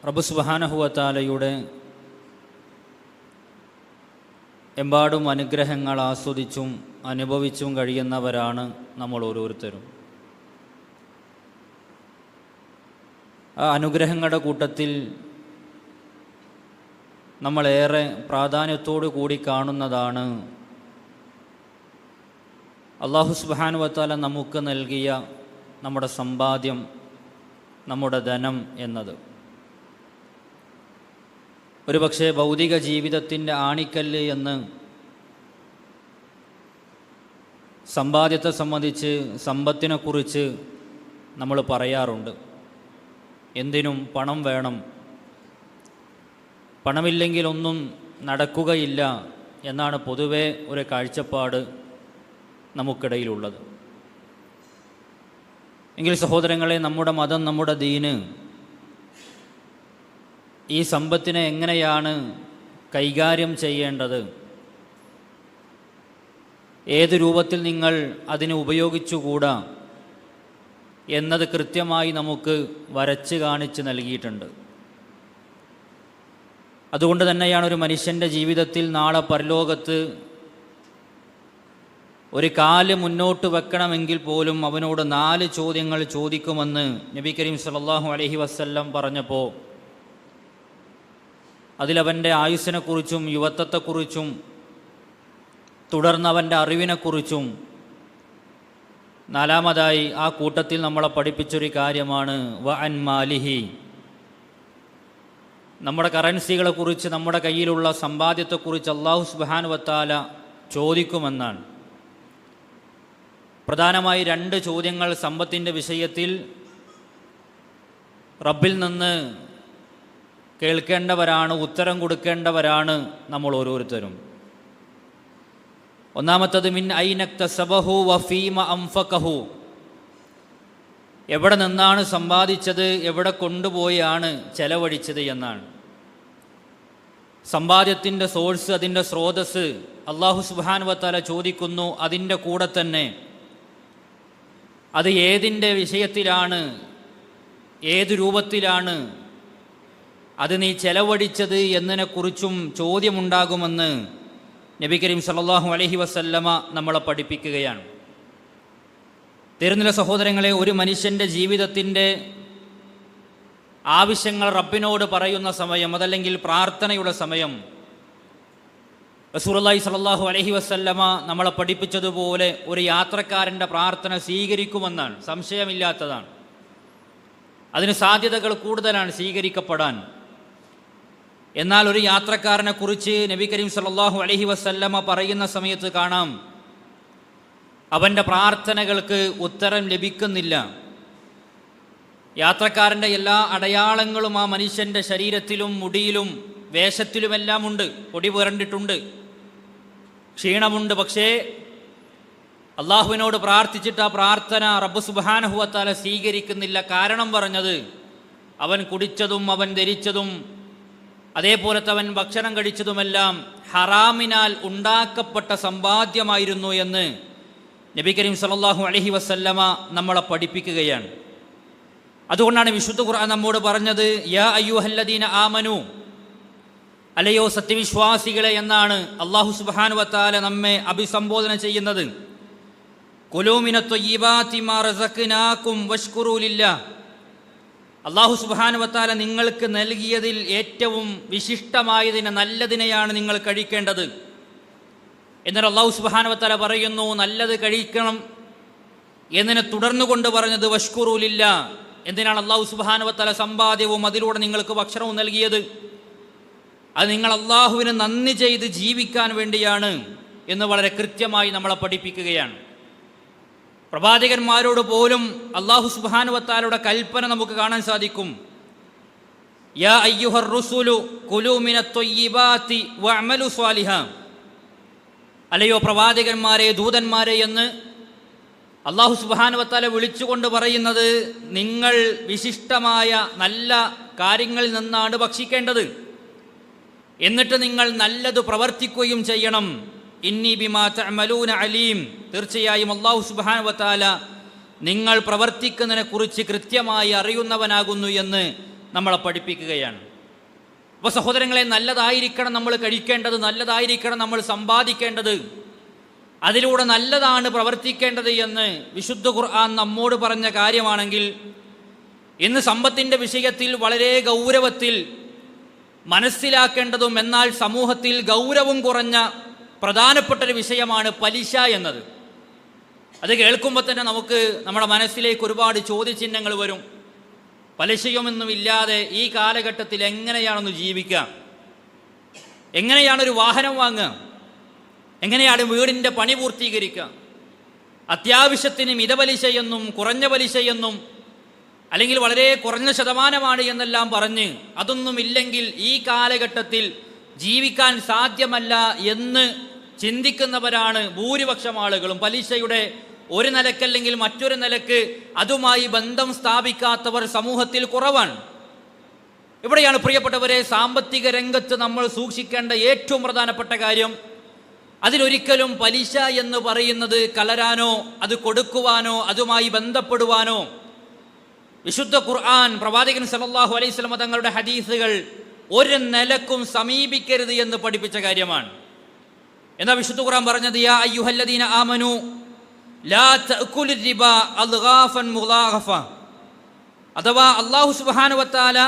റബ്ബ് സുബ്ഹാനഹു വ തആലയുടെ എമ്പാടും അനുഗ്രഹങ്ങൾ ആസ്വദിച്ചും അനുഭവിച്ചും കഴിയുന്നവരാണ് നമ്മൾ ഓരോരുത്തരും. ആ അനുഗ്രഹങ്ങളുടെ കൂട്ടത്തിൽ നമ്മളേറെ പ്രാധാന്യത്തോടു കൂടി കാണുന്നതാണ് അല്ലാഹു സുബ്ഹാനഹു വ തആല നമുക്ക് നൽകിയ നമ്മുടെ സമ്പാദ്യം, നമ്മുടെ ധനം എന്നത്. ഒരുപക്ഷെ ഭൗതിക ജീവിതത്തിൻ്റെ ആണിക്കല്ല് എന്ന് സമ്പാദ്യത്തെ സംബന്ധിച്ച്, സമ്പത്തിനെക്കുറിച്ച് നമ്മൾ പറയാറുണ്ട്. എന്തിനും പണം വേണം, പണമില്ലെങ്കിൽ ഒന്നും നടക്കുകയില്ല എന്നാണ് പൊതുവെ ഒരു കാഴ്ചപ്പാട് നമുക്കിടയിലുള്ളത്. എങ്കിൽ സഹോദരങ്ങളെ, നമ്മുടെ മതം, നമ്മുടെ ദീന് ഈ സമ്പത്തിനെ എങ്ങനെയാണ് കൈകാര്യം ചെയ്യേണ്ടത്, ഏത് രൂപത്തിൽ നിങ്ങൾ അതിനെ ഉപയോഗിച്ചുകൂടാ എന്നത് കൃത്യമായി നമുക്ക് വരച്ച് കാണിച്ച് നൽകിയിട്ടുണ്ട്. അതുകൊണ്ട് തന്നെയാണ് ഒരു മനുഷ്യൻ്റെ ജീവിതത്തിൽ നാളെ പരലോകത്ത് ഒരു കാല് മുന്നോട്ട് വെക്കണമെങ്കിൽ പോലും അവനോട് 4 ചോദ്യങ്ങൾ ചോദിക്കുമെന്ന് നബി കരീം സല്ലല്ലാഹു അലൈഹി വസല്ലം പറഞ്ഞപ്പോൾ അതിലവൻ്റെ ആയുസ്സിനെക്കുറിച്ചും യുവത്വത്തെക്കുറിച്ചും തുടർന്നവൻ്റെ അറിവിനെക്കുറിച്ചും, 4-മതായി ആ കൂട്ടത്തിൽ നമ്മളെ പഠിപ്പിച്ചൊരു കാര്യമാണ് വ അൻ മാലിഹി, നമ്മുടെ കറൻസികളെക്കുറിച്ച്, നമ്മുടെ കയ്യിലുള്ള സമ്പാദ്യത്തെക്കുറിച്ച് അല്ലാഹു സുബ്ഹാനഹു വ തആല ചോദിക്കുമെന്നാണ്. പ്രധാനമായി 2 ചോദ്യങ്ങൾ സമ്പത്തിൻ്റെ വിഷയത്തിൽ റബ്ബിൽ നിന്ന് കേൾക്കേണ്ടവരാണ്, ഉത്തരം കൊടുക്കേണ്ടവരാണ് നമ്മൾ ഓരോരുത്തരും. ഒന്നാമത്തത് മിൻ ഐനക്തസബഹു വഫീമ അൻഫഖഹു, എവിടെ നിന്നാണ് സമ്പാദിച്ചത്, എവിടെ കൊണ്ടുപോയാണ് ചെലവഴിച്ചത് എന്നാണ്. സമ്പാദ്യത്തിൻ്റെ സോഴ്സ്, അതിൻ്റെ സ്രോതസ്സ് അല്ലാഹു സുബ്ഹാനഹു വ തആല ചോദിക്കുന്നു. അതിൻ്റെ കൂടെ തന്നെ അത് ഏതിൻ്റെ വിഷയത്തിലാണ്, ഏത് രൂപത്തിലാണ് അത് നീ ചെലവഴിച്ചത് എന്നതിനെക്കുറിച്ചും ചോദ്യമുണ്ടാകുമെന്ന് നബി കരീം സല്ലല്ലാഹു അലൈഹി വസല്ലമ നമ്മളെ പഠിപ്പിക്കുകയാണ്. തരുന്നില്ല സഹോദരങ്ങളെ, ഒരു മനുഷ്യൻ്റെ ജീവിതത്തിൻ്റെ ആവശ്യങ്ങൾ റബ്ബിനോട് പറയുന്ന സമയം, അതല്ലെങ്കിൽ പ്രാർത്ഥനയുടെ സമയം, റസൂലുള്ളാഹി സ്വല്ലല്ലാഹു അലൈഹി വസല്ലമ നമ്മളെ പഠിപ്പിച്ചതുപോലെ ഒരു യാത്രക്കാരൻ്റെ പ്രാർത്ഥന സ്വീകരിക്കുമെന്നാണ്, സംശയമില്ലാത്തതാണ്. അതിന് സാധ്യതകൾ കൂടുതലാണ് സ്വീകരിക്കപ്പെടാൻ. എന്നാൽ ഒരു യാത്രക്കാരനെ കുറിച്ച് നബി കരീം സല്ലല്ലാഹു അലൈഹി വസല്ലമ പറയുന്ന സമയത്ത് കാണാം, അവൻ്റെ പ്രാർത്ഥനകൾക്ക് ഉത്തരം ലഭിക്കുന്നില്ല. യാത്രക്കാരൻ്റെ എല്ലാ അടയാളങ്ങളും ആ മനുഷ്യൻ്റെ ശരീരത്തിലും മുടിയിലും വേഷത്തിലുമെല്ലാം ഉണ്ട്. പൊടി പുരണ്ടിട്ടുണ്ട്, ക്ഷീണമുണ്ട്. പക്ഷേ അള്ളാഹുവിനോട് പ്രാർത്ഥിച്ചിട്ട് ആ പ്രാർത്ഥന റബ്ബ് സുബ്ഹാനഹു വ തആല സ്വീകരിക്കുന്നില്ല. കാരണം പറഞ്ഞത്, അവൻ കുടിച്ചതും അവൻ ധരിച്ചതും അതേപോലത്തെ അവൻ ഭക്ഷണം കഴിച്ചതുമെല്ലാം ഹറാമിനാൽ ഉണ്ടാക്കപ്പെട്ട സമ്പാദ്യമായിരുന്നു എന്ന് നബി കരീം സല്ലല്ലാഹു അലൈഹി വസല്ലമ നമ്മളെ പഠിപ്പിക്കുകയാണ്. അതുകൊണ്ടാണ് വിശുദ്ധ ഖുർആൻ നമ്മോട് പറഞ്ഞത്, യാ അയ്യുഹല്ലദീന ആമനു, അല്ലയോ സത്യവിശ്വാസികളെ എന്നാണ് അല്ലാഹു സുബ്ഹാനഹു വ തആല നമ്മെ അഭിസംബോധന ചെയ്യുന്നത്. കുലൂ മിനത് ത്വയ്യിബാതി മാ റസഖ്നാകും വഷ്കുറൂ ലില്ലാഹ്, അല്ലാഹു സുബ്ഹാനഹു വ തആല നിങ്ങൾക്ക് നൽകിയതിൽ ഏറ്റവും വിശിഷ്ടമായതിനെ, നല്ലതിനെയാണ് നിങ്ങൾ കഴിക്കേണ്ടത്. എന്നാൽ അല്ലാഹു സുബ്ഹാനഹു വ തആല പറയുന്നു, നല്ലത് കഴിക്കണം എന്നതിനെ തുടർന്നുകൊണ്ട് പറഞ്ഞത് വഷ്കുറൂ ലില്ലാഹ്. എന്തിനാണ് അല്ലാഹു സുബ്ഹാനഹു വ തആല സമ്പാദ്യവും അതിലൂടെ നിങ്ങൾക്ക് ഭക്ഷണവും നൽകിയത്? അത് നിങ്ങൾ അള്ളാഹുവിന് നന്ദി ചെയ്ത് ജീവിക്കാൻ വേണ്ടിയാണ് എന്ന് വളരെ കൃത്യമായി നമ്മളെ പഠിപ്പിക്കുകയാണ്. പ്രവാചകന്മാരോട് പോലും അല്ലാഹു സുബ്ഹാനഹു വ തആലയുടെ കൽപ്പന നമുക്ക് കാണാൻ സാധിക്കും. യാ അയ്യുഹർ റുസുലു കുലൂ മിനത് ത്വയ്യിബാതി വഅമലു സ്വാലിഹാ, അല്ലയോ പ്രവാചകന്മാരെ, ദൂതന്മാരെ എന്ന് അല്ലാഹു സുബ്ഹാനഹു വ തആല വിളിച്ചുകൊണ്ട് പറയുന്നത്, നിങ്ങൾ വിശിഷ്ടമായ നല്ല കാര്യങ്ങളിൽ നിന്നാണ് ഭക്ഷിക്കേണ്ടത്. എന്നിട്ട് നിങ്ങൾ നല്ലത് പ്രവർത്തിക്കുകയും ചെയ്യണം. ഇന്നി ബിമാ തഅമലൂന അലീം, തീർച്ചയായും അല്ലാഹു സുബ്ഹാനഹു വ തആല നിങ്ങൾ പ്രവർത്തിക്കുന്നതിനെ കുറിച്ച് കൃത്യമായി അറിയുന്നവനാകുന്നു എന്ന് നമ്മളെ പഠിപ്പിക്കുകയാണ്. അപ്പോൾ സഹോദരങ്ങളെ, നല്ലതായിരിക്കണം നമ്മൾ കഴിക്കേണ്ടത്, നല്ലതായിരിക്കണം നമ്മൾ സമ്പാദിക്കേണ്ടത്, അതിലൂടെ നല്ലതാണ് പ്രവർത്തിക്കേണ്ടത് എന്ന് വിശുദ്ധ ഖുർആൻ നമ്മോട് പറഞ്ഞ കാര്യമാണെങ്കിൽ, ഇന്ന് സമ്പത്തിൻ്റെ വിഷയത്തിൽ വളരെ ഗൗരവത്തിൽ മനസ്സിലാക്കേണ്ടതും എന്നാൽ സമൂഹത്തിൽ ഗൗരവം കുറഞ്ഞ പ്രധാനപ്പെട്ടൊരു വിഷയമാണ് പലിശ എന്നത്. അത് കേൾക്കുമ്പോൾ തന്നെ നമുക്ക് നമ്മുടെ മനസ്സിലേക്ക് ഒരുപാട് ചോദ്യചിഹ്നങ്ങൾ വരും. പലിശയൊന്നുമില്ലാതെ ഈ കാലഘട്ടത്തിൽ എങ്ങനെയാണൊന്ന് ജീവിക്കുക? എങ്ങനെയാണൊരു വാഹനം വാങ്ങുക? എങ്ങനെയാണ് വീടിൻ്റെ പണി പൂർത്തീകരിക്കുക? അത്യാവശ്യത്തിന് മിതപലിശയെന്നും കുറഞ്ഞ പലിശയെന്നും അല്ലെങ്കിൽ വളരെ കുറഞ്ഞ ശതമാനമാണ് എന്നെല്ലാം പറഞ്ഞ് അതൊന്നുമില്ലെങ്കിൽ ഈ കാലഘട്ടത്തിൽ ജീവിക്കാൻ സാധ്യമല്ല എന്ന് ചിന്തിക്കുന്നവരാണ് ഭൂരിപക്ഷം ആളുകളും. പലിശയുടെ ഒരു നിലക്കല്ലെങ്കിൽ മറ്റൊരു നിലക്ക് അതുമായി ബന്ധം സ്ഥാപിക്കാത്തവർ സമൂഹത്തിൽ കുറവാണ്. ഇവിടെയാണ് പ്രിയപ്പെട്ടവരെ സാമ്പത്തിക രംഗത്ത് നമ്മൾ സൂക്ഷിക്കേണ്ട ഏറ്റവും പ്രധാനപ്പെട്ട കാര്യം. അതിലൊരിക്കലും പലിശ എന്ന് പറയുന്നത് കലരാനോ അത് കൊടുക്കുവാനോ അതുമായി ബന്ധപ്പെടുവാനോ വിശുദ്ധ ഖുർആൻ, പ്രവാചകൻ സല്ലല്ലാഹു അലൈഹി വസല്ലം തങ്ങളുടെ ഹദീസുകൾ ഒരു നിലക്കും സമീപിക്കരുത് എന്ന് പഠിപ്പിച്ച കാര്യമാണ്. എന്നാ വിശുദ്ധ ഖുർആൻ പറഞ്ഞത്, യാ അയ്യുഹല്ലദീന ആമനു ലാ തഅകുലുർ റിബ അദ്ഗാഫൻ മുളാഗഫ. അഥവാ അല്ലാഹു സുബ്ഹാനഹു വ തആല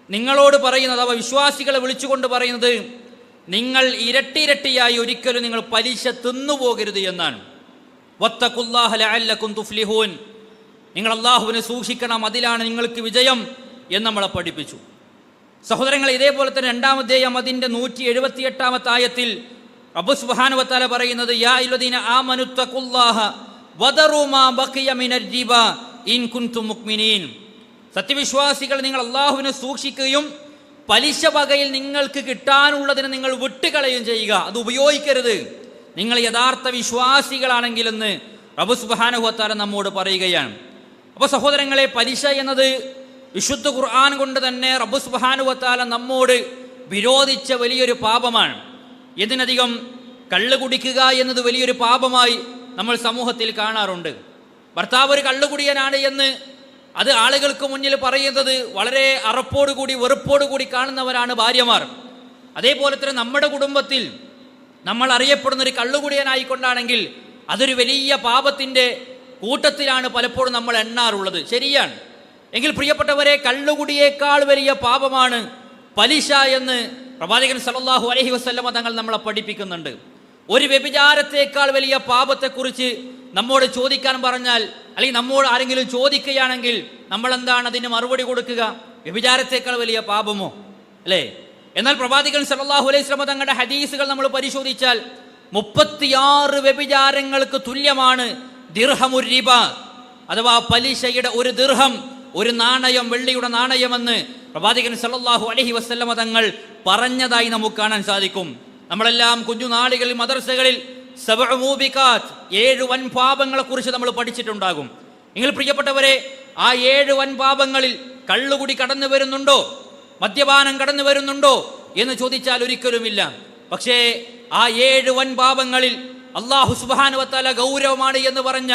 നിങ്ങളോട് പറയുന്നത്, അഥവാ വിശ്വാസികളെ വിളിച്ചുകൊണ്ട് പറയുന്നത്, നിങ്ങൾ ഇരട്ടിയായി ഒരിക്കലും നിങ്ങൾ പലിശ തിന്നുപോകരുത് എന്നാണ്. വത്തഖുല്ലാഹ ലഅല്ലകും തുഫ്ലിഹൂൻ. നിങ്ങൾ അല്ലാഹുവിനെ സൂക്ഷിക്കണം, അതിലാണ് നിങ്ങൾക്ക് വിജയം എന്ന് നമ്മളെ പഠിപ്പിച്ചു. സഹോദരങ്ങൾ, ഇതേപോലെ തന്നെ 2-ാം അധ്യായം അതിൻ്റെ 178-ാമത്തെ ആയത്തിൽ റബ്ബ് സുബ്ഹാനഹു വ തആല പറയുന്നത്, യാ അയ്യുഹല്ലദീന ആമനു തഖുല്ലാഹ വദറു മാ ബഖിയ മിനർ റിബ ഇൻ കുൻതും മുഅ്മിനീൻ. സത്യവിശ്വാസികൾ, നിങ്ങൾ അല്ലാഹുവിനെ സൂക്ഷിക്കുകയും പലിശ വകയിൽ നിങ്ങൾക്ക് കിട്ടാനുള്ളതിന് നിങ്ങൾ വിട്ടുകളയുകയും ചെയ്യുക, അത് ഉപയോഗിക്കരുത്, നിങ്ങൾ യഥാർത്ഥ വിശ്വാസികളാണെങ്കിലെന്ന് റബ്ബ് സുബ്ഹാനഹു വ തആല നമ്മോട് പറയുകയാണ്. അപ്പോൾ സഹോദരങ്ങളെ, പലിശ എന്നത് വിശുദ്ധ ഖുർആൻ കൊണ്ട് തന്നെ റബ്ബ് സുബ്ഹാനഹു വ തആല നമ്മോട് വിരോധിച്ച വലിയൊരു പാപമാണ്. ഇതിനധികം കള്ള് കുടിക്കുക എന്നത് വലിയൊരു പാപമായി നമ്മൾ സമൂഹത്തിൽ കാണാറുണ്ട്. ഭർത്താവ് ഒരു കള്ളുകുടിയനാണ് എന്ന് അത് ആളുകൾക്ക് മുന്നിൽ പറയുന്നത് വളരെ അറപ്പോടുകൂടി വെറുപ്പോടുകൂടി കാണുന്നവരാണ് ഭാര്യമാർ. അതേപോലെ തന്നെ നമ്മുടെ കുടുംബത്തിൽ നമ്മൾ അറിയപ്പെടുന്ന ഒരു കള്ളുകുടിയനായിക്കൊണ്ടാണെങ്കിൽ അതൊരു വലിയ പാപത്തിൻ്റെ കൂട്ടത്തിലാണ് പലപ്പോഴും നമ്മൾ എണ്ണാറുള്ളത്. ശരിയാണ്. എങ്കിൽ പ്രിയപ്പെട്ടവരെ, കള്ളുകുടിയേക്കാൾ വലിയ പാപമാണ് പലിശ എന്ന് പ്രവാചകൻ സല്ലല്ലാഹു അലൈഹി വസല്ലമ തങ്ങൾ നമ്മളെ പഠിപ്പിക്കുന്നുണ്ട്. ഒരു വ്യഭിചാരത്തേക്കാൾ വലിയ പാപത്തെക്കുറിച്ച് നമ്മോട് ചോദിക്കാൻ പറഞ്ഞാൽ, അല്ലെങ്കിൽ നമ്മോട് ആരെങ്കിലും ചോദിക്കുകയാണെങ്കിൽ നമ്മൾ എന്താണ് അതിന് മറുപടി കൊടുക്കുക? വ്യഭിചാരത്തേക്കാൾ വലിയ പാപമോ? അല്ലേ? എന്നാൽ പ്രവാചകൻ സല്ലല്ലാഹു അലൈഹി വസല്ലമ തങ്ങളുടെ ഹദീസുകൾ നമ്മൾ പരിശോധിച്ചാൽ 36 വ്യഭിചാരങ്ങൾക്ക് തുല്യമാണ് ദിർഹമുർ റിബ, അഥവാ പലിശയുടെ ഒരു ദിർഹം, ഒരു നാണയം, വെള്ളിയുടെ നാണയമെന്ന് പ്രവാചകൻ സല്ലല്ലാഹു അലൈഹി വസല്ലമ തങ്ങൾ പറഞ്ഞതായി നമുക്ക് കാണാൻ സാധിക്കും. നമ്മളെല്ലാം കുഞ്ഞുനാളുകളിൽ മദ്രസകളിൽ 7 മൂബിഖാത്ത്, 7 വൻപാപങ്ങളെ കുറിച്ച് നമ്മൾ പഠിച്ചിട്ടുണ്ടാകും. എങ്കിൽ പ്രിയപ്പെട്ടവരെ, ആ 7 വൻപാപങ്ങളിൽ കള്ളുകുടി കടന്നു വരുന്നുണ്ടോ, മദ്യപാനം കടന്നു വരുന്നുണ്ടോ എന്ന് ചോദിച്ചാൽ ഒരിക്കലുമില്ല. പക്ഷേ ആ 7 വൻപാപങ്ങളിൽ അല്ലാഹു സുബ്ഹാനഹു വ തആല ഗൗരവമാണ് എന്ന് പറഞ്ഞ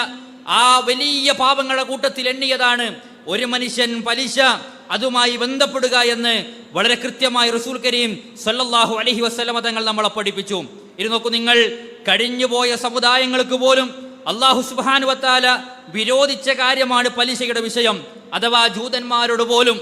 ആ വലിയ പാപങ്ങളുടെ കൂട്ടത്തിൽ എണ്ണിയതാണ് ഒരു മനുഷ്യൻ പലിശ അതുമായി ബന്ധപ്പെടുക എന്ന് വളരെ കൃത്യമായി റസൂൽ കരീം സല്ലല്ലാഹു അലൈഹി വസല്ലമ തങ്ങൾ നമ്മളെ പഠിപ്പിച്ചു. ഇത് നോക്കൂ, നിങ്ങൾ കഴിഞ്ഞുപോയ സമുദായങ്ങൾക്ക് പോലും അല്ലാഹു സുബ്ഹാനഹു വ തആല വിരോധിച്ച കാര്യമാണ് പലിശയുടെ വിഷയം. അഥവാ ജൂതന്മാരോട് പോലും,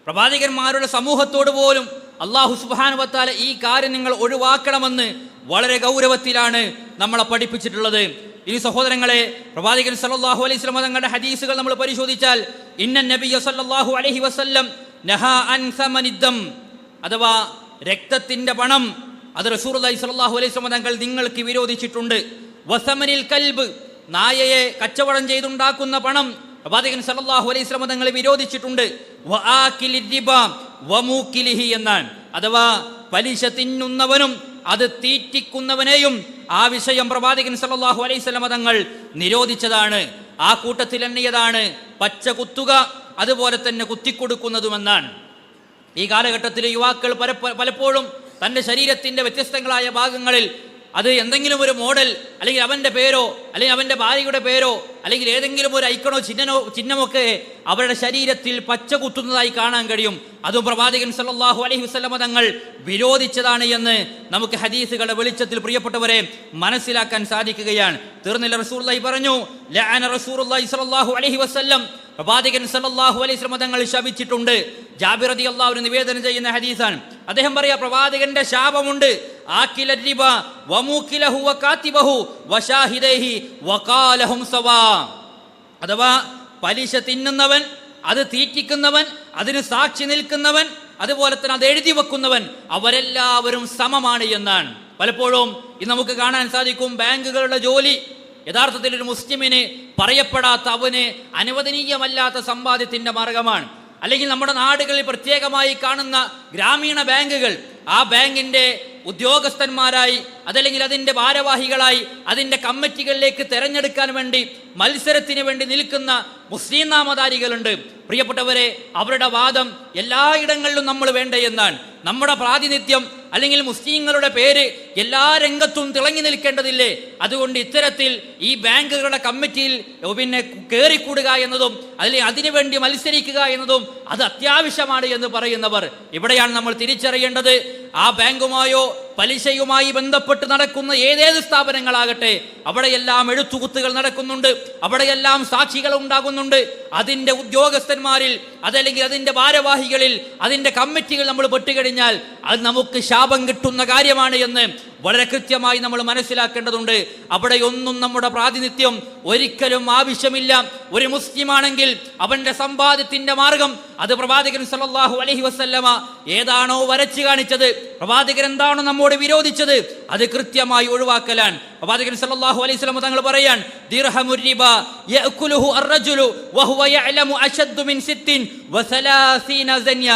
പ്രവാചകന്മാരുടെ സമൂഹത്തോട് പോലും അല്ലാഹു സുബ്ഹാനഹു വ തആല ഈ കാര്യം നിങ്ങൾ ഒഴിവാക്കണമെന്ന് വളരെ ഗൗരവത്തിലാണ് നമ്മളെ പഠിപ്പിച്ചിട്ടുള്ളത്. ഇനി സഹോദരങ്ങളെ, പ്രവാചകൻ സല്ലല്ലാഹു അലൈഹി വസല്ലം തങ്ങളുടെ ഹദീസുകൾ നമ്മൾ പരിശോധിച്ചാൽ, ഇന്ന നബിയ സല്ലല്ലാഹു അലൈഹി വസല്ലം നഹാ അൻ സമനിദ്ദം, അഥവാ രക്തത്തിന്റെ പണം, അത് റസൂലുള്ളാഹി സ്വല്ലല്ലാഹു അലൈഹി വസല്ലം തങ്ങൾ നിങ്ങൾക്ക് വിരോധിച്ചിട്ടുണ്ട്. വസമനിൽ കൽബ്, നായയെ കച്ചവടം ചെയ്തുണ്ടാക്കുന്ന പണം പ്രവാചകൻ സല്ലല്ലാഹു അലൈഹി വസല്ലം തങ്ങൾ വിരോധിച്ചിട്ടുണ്ട്. വആകിലിർ റിബ വമൂകിലിഹി എന്നാണ്, അഥവാ പലിശ തിന്നുന്നവനും അത് തീറ്റിക്കുന്നവനെയും ആ വിഷയം പ്രവാചകൻ സല്ലല്ലാഹു അലൈഹി വസല്ലം തങ്ങൾ നിരോധിച്ചതാണ്. ആ കൂട്ടത്തിൽ എണ്ണിയതാണ് പച്ച കുത്തുക, അതുപോലെ തന്നെ കുത്തിക്കൊടുക്കുന്നതുമെന്നാണ്. ഈ കാലഘട്ടത്തിലെ യുവാക്കൾ പലപ്പോഴും തൻ്റെ ശരീരത്തിൻ്റെ വ്യത്യസ്തങ്ങളായ ഭാഗങ്ങളിൽ അത് എന്തെങ്കിലും ഒരു മോഡൽ, അല്ലെങ്കിൽ അവൻ്റെ പേരോ അല്ലെങ്കിൽ അവൻ്റെ ഭാര്യയുടെ പേരോ അല്ലെങ്കിൽ ഏതെങ്കിലും ഒരു ഐക്കണോ ചിഹ്നമൊക്കെ അവരുടെ ശരീരത്തിൽ പച്ച കുത്തുന്നതായി കാണാൻ കഴിയും. അതും പ്രവാചകൻ സല്ലല്ലാഹു അലൈഹി വസല്ലമ തങ്ങൾ വിരോധിച്ചതാണ് എന്ന് നമുക്ക് ഹദീസുകളുടെ വെളിച്ചത്തിൽ പ്രിയപ്പെട്ടവരെ മനസ്സിലാക്കാൻ സാധിക്കുകയാണ്. തീർന്നില്ല, റസൂലുള്ളാഹി പറഞ്ഞു, ലഅന റസൂലുള്ളാഹി സ്വല്ലല്ലാഹു അലൈഹി വസല്ലം, പ്രവാചകൻ സല്ലല്ലാഹു അലൈഹി വസല്ലം തങ്ങൾ ശപിച്ചിട്ടുണ്ട്. ജാബിർ റളിയല്ലാഹു അൻഹു നിവേദനം ചെയ്യുന്ന ഹദീസാണ്. അദ്ദേഹം പറയാ, പ്രവാചകന്റെ ശാപമുണ്ട്. ആകില റിബ വമുകിലഹു വകാതിബഹു വശാഹിദൈഹി വഖാലഹും സവാ. അഥവാ പലിശ തിന്നുന്നവൻ, അത് തീറ്റിക്കുന്നവൻ, അതിന് സാക്ഷി നിൽക്കുന്നവൻ, അതുപോലെ തന്നെ അത് എഴുതി വെക്കുന്നവൻ, അവരെല്ലാവരും സമമാണ് എന്നാണ്. പലപ്പോഴും ഇന്ന് നമുക്ക് കാണാൻ സാധിക്കും, ബാങ്കുകളുടെ ജോലി യഥാർത്ഥത്തിൽ ഒരു മുസ്ലിമിന് പറയപ്പെടാത്ത, അവന് അനുവദനീയമല്ലാത്ത സമ്പാദ്യത്തിന്റെ മാർഗമാണ്. അല്ലെങ്കിൽ നമ്മുടെ നാടുകളിൽ പ്രത്യേകമായി കാണുന്ന ഗ്രാമീണ ബാങ്കുകൾ, ആ ബാങ്കിന്റെ ഉദ്യോഗസ്ഥന്മാരായി അതല്ലെങ്കിൽ അതിൻ്റെ ഭാരവാഹികളായി അതിൻ്റെ കമ്മിറ്റികളിലേക്ക് തെരഞ്ഞെടുക്കാൻ വേണ്ടി മത്സരത്തിന് വേണ്ടി നിൽക്കുന്ന മുസ്ലിം നാമധാരികളുണ്ട്. പ്രിയപ്പെട്ടവരെ, അവരുടെ വാദം എല്ലായിടങ്ങളിലും നമ്മൾ വേണ്ട എന്നാണ്. നമ്മുടെ പ്രാതിനിധ്യം അല്ലെങ്കിൽ മുസ്ലിങ്ങളുടെ പേര് എല്ലാ രംഗത്തും തിളങ്ങി നിൽക്കേണ്ടതില്ലേ? അതുകൊണ്ട് ഇത്തരത്തിൽ ഈ ബാങ്കുകളുടെ കമ്മിറ്റിയിൽ കയറിക്കൂടുക എന്നതും അല്ലെങ്കിൽ അതിനുവേണ്ടി മത്സരിക്കുക എന്നതും അത് അത്യാവശ്യമാണ് എന്ന് പറയുന്നവർ, ഇവിടെയാണ് നമ്മൾ തിരിച്ചറിയേണ്ടത്. ആ ബാങ്കുമായോ പലിശയുമായി ബന്ധപ്പെട്ട് നടക്കുന്ന ഏതേത് സ്ഥാപനങ്ങളാകട്ടെ, അവിടെയെല്ലാം എഴുത്തുകുത്തുകൾ നടക്കുന്നുണ്ട്, അവിടെയെല്ലാം സാക്ഷികൾ ഉണ്ടാകുന്നുണ്ട്. അതിൻ്റെ ഉദ്യോഗസ്ഥന്മാരിൽ അതല്ലെങ്കിൽ അതിൻ്റെ ഭാരവാഹികളിൽ അതിൻ്റെ കമ്മിറ്റികൾ നമ്മൾ പെട്ടുകഴിഞ്ഞാൽ അത് നമുക്ക് ശാപം കിട്ടുന്ന കാര്യമാണ് എന്ന് വളരെ കൃത്യമായി നമ്മൾ മനസ്സിലാക്കേണ്ടതുണ്ട്. അവിടെയൊന്നും നമ്മുടെ പ്രാതിനിധ്യം ഒരിക്കലും ആവശ്യമില്ല. ഒരു മുസ്ലിമാണെങ്കിൽ അവന്റെ സമ്പാദ്യത്തിന്റെ മാർഗം അത് പ്രവാചകൻ സല്ലല്ലാഹു അലൈഹി വസല്ലമ ഏതാണോ വരച്ചു കാണിച്ചത്, പ്രവാചകൻ എന്താണോ നമ്മോട് വിരോധിച്ചത്, അത് കൃത്യമായി ഒഴിവാക്കലാണ്. പ്രവാചകൻ സല്ലല്ലാഹു അലൈഹി വസല്ലമ തങ്ങൾ പറയാൻ, ദിർഹമുർ റിബ യഅകുലുഹു അർറജുലു വഹുവ യഅലമു അശദ്ദു മിൻ 36 സന്യ.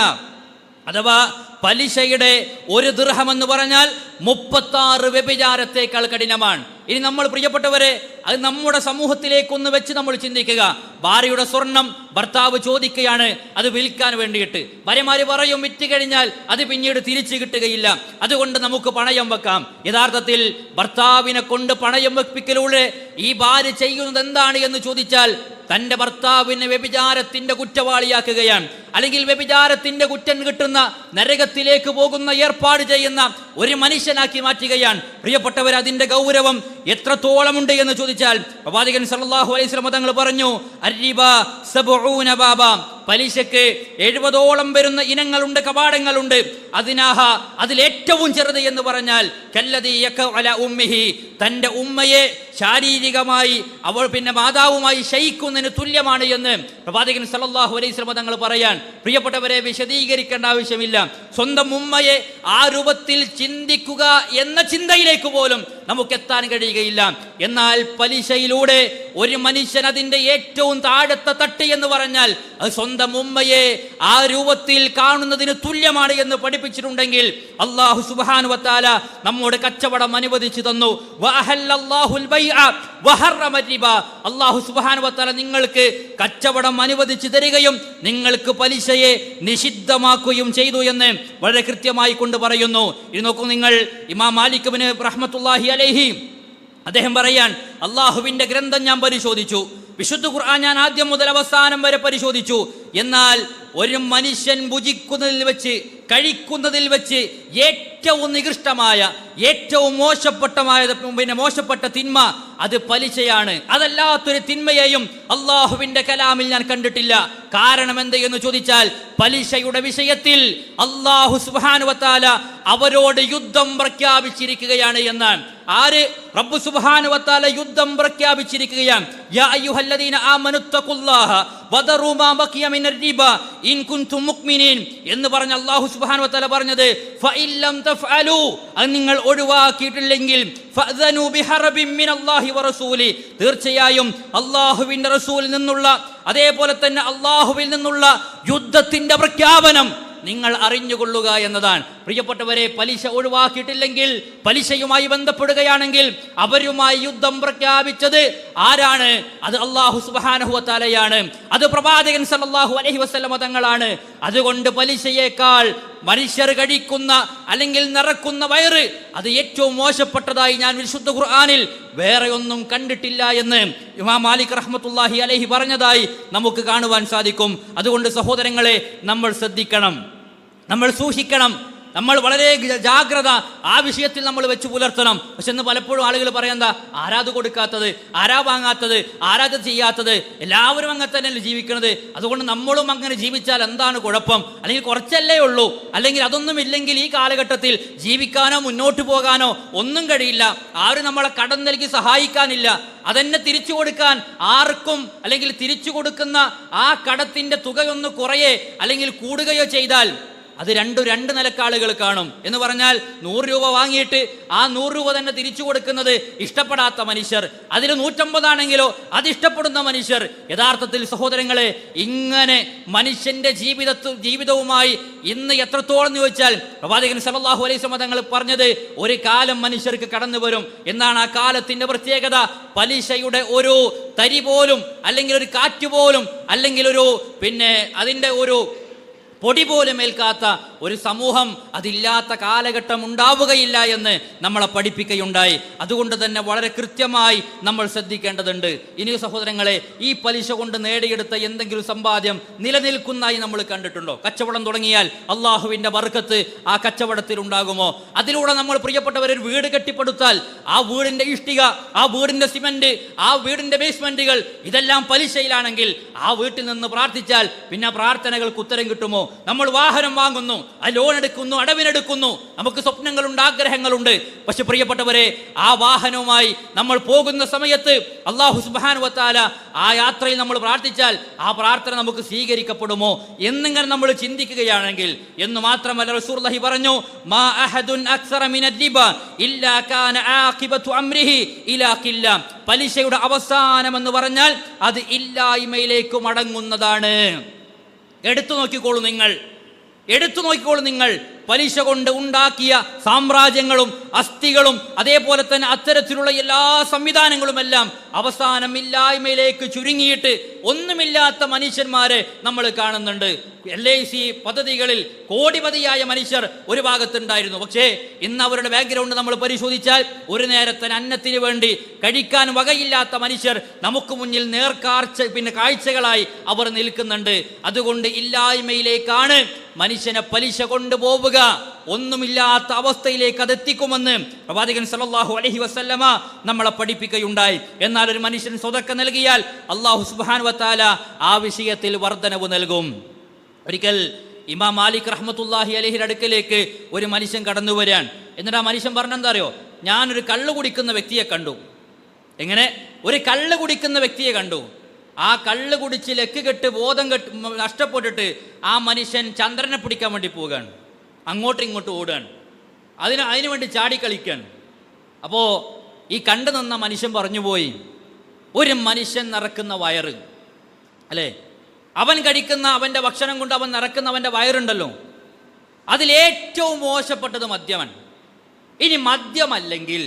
അഥവാ പലിശയുടെ ഒരു ദിർഹം എന്ന് പറഞ്ഞാൽ 36 വ്യഭിചാരത്തേക്കാൾ കഠിനമാണ്. ഇനി നമ്മൾ പ്രിയപ്പെട്ടവരെ, അത് നമ്മുടെ സമൂഹത്തിലേക്കൊന്ന് വെച്ച് നമ്മൾ ചിന്തിക്കുക. ഭാര്യയുടെ സ്വർണം ഭർത്താവ് ചോദിക്കുകയാണ്, അത് വിൽക്കാൻ വേണ്ടിയിട്ട്. ഭാര്യമാര് പറയും, വിറ്റ് കഴിഞ്ഞാൽ അത് പിന്നീട് തിരിച്ചു കിട്ടുകയില്ല, അതുകൊണ്ട് നമുക്ക് പണയം വെക്കാം. യഥാർത്ഥത്തിൽ ഭർത്താവിനെ കൊണ്ട് പണയം വെപ്പിക്കലൂടെ ഈ ഭാര്യ ചെയ്യുന്നത് എന്താണ് എന്ന് ചോദിച്ചാൽ, തൻ്റെ ഭർത്താവിനെ വ്യഭിചാരത്തിന്റെ കുറ്റവാളിയാക്കുകയാണ്. അല്ലെങ്കിൽ വ്യഭിചാരത്തിന്റെ കുറ്റം കിട്ടുന്ന നരകത്തിലേക്ക് പോകുന്ന ഏർപ്പാട് ചെയ്യുന്ന ഒരു മനുഷ്യനാക്കി മാറ്റുകയാണ്. പ്രിയപ്പെട്ടവർ, അതിന്റെ ഗൗരവം എത്രത്തോളമുണ്ട് എന്ന് ചോദിച്ചാൽ, പ്രവാചകൻ സല്ലല്ലാഹു അലൈഹി വസല്ലം തങ്ങൾ പറഞ്ഞു, അർരിബ 70 ബാബ, പലിശക്ക് 70ഓളം വരുന്ന ഇനങ്ങളുണ്ട്, കവാടങ്ങളുണ്ട്. അതിനാഹ, അതിലേറ്റവും ചെറുത് എന്ന് പറഞ്ഞാൽ കല്ലദീ യഖഉ അലാ ഉമ്മിഹി, തൻ്റെ ഉമ്മയെ ശാരീരികമായി അവൾ മാതാവുമായി ശയിക്കുന്നതിന് തുല്യമാണ് എന്ന് പ്രവാചകൻ സല്ലല്ലാഹു അലൈഹി വസല്ലം തങ്ങൾ പറയാൻ. പ്രിയപ്പെട്ടവരെ, വിശദീകരിക്കേണ്ട ആവശ്യമില്ല. സ്വന്തം ഉമ്മയെ ആ രൂപത്തിൽ ചിന്തിക്കുക എന്ന ചിന്തയിലേക്ക് പോലും നമുക്കെത്താൻ കഴിയുകയില്ല. എന്നാൽ പലിശയിലൂടെ ഒരു മനുഷ്യൻ അതിൻ്റെ ഏറ്റവും താഴത്തെ തട്ട് എന്ന് പറഞ്ഞാൽ അത് സ്വന്തം ഉമ്മയെ ആ രൂപത്തിൽ കാണുന്നതിന് തുല്യമാണ് എന്ന് പഠിപ്പിച്ചിട്ടുണ്ടെങ്കിൽ, അല്ലാഹു സുബ്ഹാനഹു വ തആല നമ്മോട് കച്ചവടം അനുവദിച്ചു തന്നു. വഅഹല്ലല്ലാഹുൽ ബൈഅ വഹറമ റിബ, അല്ലാഹു സുബ്ഹാനഹു വ തആല നിങ്ങൾക്ക് കച്ചവടം അനുവദിച്ചു തരികയും നിങ്ങൾക്ക് പലിശയെ നിഷിദ്ധമാക്കുകയും ചെയ്തു എന്ന് വളരെ കൃത്യമായി കൊണ്ട് പറയുന്നു. ഇത് നോക്കൂ നിങ്ങൾ, ഇമാം മാലിക് ഇബ്നു റഹ്മത്തുള്ളാഹി അലൈഹി അദ്ദേഹം പറയാൻ, അള്ളാഹുവിന്റെ ഗ്രന്ഥം ഞാൻ പരിശോധിച്ചു, വിശുദ്ധ ഖുർആൻ ഞാൻ ആദ്യം മുതൽ അവസാനം വരെ പരിശോധിച്ചു. എന്നാൽ ഒരു മനുഷ്യൻ ഭുജിക്കുന്നതിൽ വെച്ച്, കഴിക്കുന്നതിൽ വെച്ച് ഏറ്റവും നികൃഷ്ടമായ, ഏറ്റവും മോശപ്പെട്ട തിന്മ അത് പലിശയാണ്. അതല്ലാത്തൊരു തിന്മയെയും അള്ളാഹുവിന്റെ കലാമിൽ ഞാൻ കണ്ടിട്ടില്ല. കാരണം എന്ത് എന്ന് ചോദിച്ചാൽ, പലിശയുടെ വിഷയത്തിൽ അള്ളാഹു സുബ്ഹാനഹു വ തആല അവരോട് യുദ്ധം പ്രഖ്യാപിച്ചിരിക്കുകയാണ് എന്നാണ്. ആര്? റബ്ബ് സുബ്ഹാനഹു വ തആല യുദ്ധം പ്രഖ്യാപിച്ചിരിക്കുകയാണ്. യാ അയ്യുഹല്ലദീന ആമനുത്തഖുല്ലാഹ വദറൂ മാ ബഖിയ മിനർ റിബ ഇൻ കുൻതും മുഅ്മിനീൻ എന്ന് പറഞ്ഞ അല്ലാഹു സുബ്ഹാനഹു വ തആല പറഞ്ഞത്, ഫഇല്ലം തഫ്അലു, അത് നിങ്ങൾ ഒഴിവാക്കിയിട്ടില്ലെങ്കിൽ ഫഅ്ദനു ബിഹർബിൻ മിനല്ലാഹി വറസൂലി, തീർച്ചയായും അല്ലാഹുവിന്റെ റസൂലിൽ നിന്നുള്ള, അതേപോലെ തന്നെ അല്ലാഹുവിൽ നിന്നുള്ള യുദ്ധത്തിന്റെ പ്രഖ്യാപനം നിങ്ങൾ അറിഞ്ഞുകൊള്ളുക എന്നതാണ്. പ്രിയപ്പെട്ടവരെ, പലിശ ഒഴിവാക്കിയിട്ടില്ലെങ്കിൽ, പലിശയുമായി ബന്ധപ്പെടുകയാണെങ്കിൽ അവരുമായി യുദ്ധം പ്രഖ്യാപിച്ചത് ആരാണ്? അത് അല്ലാഹു സുബ്ഹാനഹു വ തആലയാണ്. അത് പ്രവാചകൻ സല്ലല്ലാഹു അലൈഹി വസല്ലം തങ്ങളാണ്. അതുകൊണ്ട് പലിശയേക്കാൾ മനുഷ്യർ കഴിക്കുന്ന അല്ലെങ്കിൽ നിറക്കുന്ന വയറ് അത് ഏറ്റവും മോശപ്പെട്ടതായി ഞാൻ വിശുദ്ധ ഖുർആനിൽ വേറെ ഒന്നും കണ്ടിട്ടില്ല എന്ന് ഇമാം മാലിക് റഹ്മത്തുള്ളാഹി അലൈഹി പറഞ്ഞതായി നമുക്ക് കാണുവാൻ സാധിക്കും. അതുകൊണ്ട് സഹോദരങ്ങളെ, നമ്മൾ ശ്രദ്ധിക്കണം, നമ്മൾ സൂക്ഷിക്കണം, നമ്മൾ വളരെ ജാഗ്രത ആ വിഷയത്തിൽ നമ്മൾ വെച്ച് പുലർത്തണം. പക്ഷെ ഇന്ന് പലപ്പോഴും ആളുകൾ പറയാ, ആരാത് കൊടുക്കാത്തത്, ആരാ വാങ്ങാത്തത്, ആരാത് ചെയ്യാത്തത്, എല്ലാവരും അങ്ങനെ തന്നെയല്ലേ ജീവിക്കുന്നത്, അതുകൊണ്ട് നമ്മളും അങ്ങനെ ജീവിച്ചാൽ എന്താണ് കുഴപ്പം, അല്ലെങ്കിൽ കുറച്ചല്ലേ ഉള്ളൂ, അല്ലെങ്കിൽ അതൊന്നും ഇല്ലെങ്കിൽ ഈ കാലഘട്ടത്തിൽ ജീവിക്കാനോ മുന്നോട്ട് പോകാനോ ഒന്നും കഴിയില്ല, ആരും നമ്മളെ കടം നൽകി സഹായിക്കാനില്ല, അതെന്നെ തിരിച്ചു കൊടുക്കാൻ ആർക്കും, അല്ലെങ്കിൽ തിരിച്ചു കൊടുക്കുന്ന ആ കടത്തിന്റെ തുകയൊന്ന് കുറയേ അല്ലെങ്കിൽ കൂടുകയോ ചെയ്താൽ അത് രണ്ട് നിലക്കാളുകൾ കാണും. എന്ന് പറഞ്ഞാൽ 100 രൂപ വാങ്ങിയിട്ട് ആ 100 രൂപ തന്നെ തിരിച്ചു കൊടുക്കുന്നത് ഇഷ്ടപ്പെടാത്ത മനുഷ്യർ, അതിൽ 150 ആണെങ്കിലോ അത് ഇഷ്ടപ്പെടുന്ന മനുഷ്യർ. യഥാർത്ഥത്തിൽ സഹോദരങ്ങളെ, ഇങ്ങനെ മനുഷ്യന്റെ ജീവിതവുമായി ഇന്ന് എത്രത്തോളം ചോദിച്ചാൽ പ്രവാചകൻ സല്ലല്ലാഹു അലൈഹി വസല്ലം തങ്ങൾ പറഞ്ഞത്, ഒരു കാലം മനുഷ്യർക്ക് കടന്നു വരും എന്നാണ്. ആ കാലത്തിന്റെ പ്രത്യേകത പലിശയുടെ ഒരു തരി പോലും, അല്ലെങ്കിൽ ഒരു കാറ്റ് പോലും, അല്ലെങ്കിൽ അതിന്റെ ഒരു പൊടി പോലും ഏൽക്കാത്ത ഒരു സമൂഹം, അതില്ലാത്ത കാലഘട്ടം ഉണ്ടാവുകയില്ല എന്ന് നമ്മളെ പഠിപ്പിക്കുകയുണ്ടായി. അതുകൊണ്ട് തന്നെ വളരെ കൃത്യമായി നമ്മൾ ശ്രദ്ധിക്കേണ്ടതുണ്ട്. ഇനി സഹോദരങ്ങളെ, ഈ പലിശ കൊണ്ട് നേടിയെടുത്ത എന്തെങ്കിലും സമ്പാദ്യം നിലനിൽക്കുന്നതായി നമ്മൾ കണ്ടിട്ടുണ്ടോ? കച്ചവടം തുടങ്ങിയാൽ അള്ളാഹുവിൻ്റെ ബർക്കത്ത് ആ കച്ചവടത്തിൽ ഉണ്ടാകുമോ? അതിലൂടെ നമ്മൾ പ്രിയപ്പെട്ടവർ ഒരു വീട് കെട്ടിപ്പടുത്താൽ ആ വീടിൻ്റെ ഇഷ്ടിക, ആ വീടിൻ്റെ സിമന്റ്, ആ വീടിൻ്റെ ബേസ്മെന്റുകൾ ഇതെല്ലാം പലിശയിലാണെങ്കിൽ ആ വീട്ടിൽ നിന്ന് പ്രാർത്ഥിച്ചാൽ പിന്നെ പ്രാർത്ഥനകൾക്ക് ഉത്തരം കിട്ടുമോ? നമ്മൾ വാഹനം വാങ്ങുന്നു, ആ ലോൺ എടുക്കുന്നു, അടവിനെടുക്കുന്നു, നമുക്ക് സ്വപ്നങ്ങളുണ്ട്, ആഗ്രഹങ്ങളുണ്ട്. പക്ഷെ പ്രിയപ്പെട്ടവരെ, ആ വാഹനവുമായി നമ്മൾ പോകുന്ന സമയത്ത് അല്ലാഹു സുബ്ഹാനഹു വ തആല ആ യാത്രയിൽ നമ്മൾ പ്രാർത്ഥിച്ചാൽ ആ പ്രാർത്ഥന നമുക്ക് സ്വീകരിക്കപ്പെടുമോ എന്നിങ്ങനെ നമ്മൾ ചിന്തിക്കുകയാണെങ്കിൽ, എന്ന് മാത്രമല്ല റസൂലുള്ളാഹി പറഞ്ഞു, മാ അഹദുൻ അക്സറ മിനൽ റിബ ഇല്ലാ കാന ആഖിബതു അംരിഹി ഇലാ ഖില്ല. പലിശയുടെ അവസാനം എന്ന് പറഞ്ഞാൽ അത് ഇല്ലായ്മയിലേക്ക് മടങ്ങുന്നതാണ്. എടുത്തു നോക്കിക്കോളൂ നിങ്ങൾ പലിശ കൊണ്ട് ഉണ്ടാക്കിയ സാമ്രാജ്യങ്ങളും അസ്ഥികളും അതേപോലെ തന്നെ അത്തരത്തിലുള്ള എല്ലാ സംവിധാനങ്ങളുമെല്ലാം അവസാനം ഇല്ലായ്മയിലേക്ക് ചുരുങ്ങിയിട്ട് ഒന്നുമില്ലാത്ത മനുഷ്യന്മാരെ നമ്മൾ കാണുന്നുണ്ട്. LIC പദ്ധതികളിൽ കോടിപതിയായ മനുഷ്യർ ഒരു ഭാഗത്തുണ്ടായിരുന്നു. പക്ഷേ ഇന്ന് അവരുടെ ബാക്ക്ഗ്രൗണ്ട് നമ്മൾ പരിശോധിച്ചാൽ ഒരു നേരത്തെ അന്നത്തിന് വേണ്ടി കഴിക്കാൻ വകയില്ലാത്ത മനുഷ്യർ നമുക്ക് മുന്നിൽ കാഴ്ചകളായി അവർ നിൽക്കുന്നുണ്ട്. അതുകൊണ്ട് ഇല്ലായ്മയിലേക്കാണ് മനുഷ്യനെ പലിശ കൊണ്ടുപോവുക, ഒന്നുമില്ലാത്ത അവസ്ഥയിലേക്ക് അതെത്തിക്കുമെന്ന് പ്രവാചകൻ സല്ലല്ലാഹു അലൈഹി വസല്ലമ നമ്മളെ പഠിപ്പിക്കുകയുണ്ടായി. എന്നാൽ ഒരു മനുഷ്യൻ സ്വതക്ക നൽകിയാൽ അല്ലാഹു സുബ്ഹാനഹു വ തആല ആ വിഷയത്തിൽ വർധനവ് നൽകും. ഒരിക്കൽ ഇമാം മാലിക് റഹ്മത്തുള്ളാഹി അലൈഹിയുടെ അടുക്കലേക്ക് ഒരു മനുഷ്യൻ കടന്നു വരികയാണ്. എന്നിട്ട് ആ മനുഷ്യൻ പറഞ്ഞെന്താ അറിയോ? ഞാനൊരു കള്ള് കുടിക്കുന്ന വ്യക്തിയെ കണ്ടു. എങ്ങനെ? ഒരു കള്ള് കുടിക്കുന്ന വ്യക്തിയെ കണ്ടു. ആ കള്ള് കുടിച്ച് ലക്ക് കെട്ട് ബോധം നഷ്ടപ്പെട്ടിട്ട് ആ മനുഷ്യൻ ചന്ദ്രനെ പിടിക്കാൻ വേണ്ടി പോവുകയാണ്, അങ്ങോട്ടും ഇങ്ങോട്ടും ഓടുകയാണ്, അതിനു വേണ്ടി ചാടിക്കളിക്കുകയാണ്. അപ്പോൾ ഈ കണ്ടു നിന്ന മനുഷ്യൻ പറഞ്ഞുപോയി, ഒരു മനുഷ്യൻ നിറക്കുന്ന വയറ് അല്ലേ, അവൻ കഴിക്കുന്ന അവൻ്റെ ഭക്ഷണം കൊണ്ട് അവൻ നിറക്കുന്ന അവൻ്റെ വയറുണ്ടല്ലോ, അതിലേറ്റവും മോശപ്പെട്ടത് മദ്യമാണ്. ഇനി മദ്യമല്ലെങ്കിൽ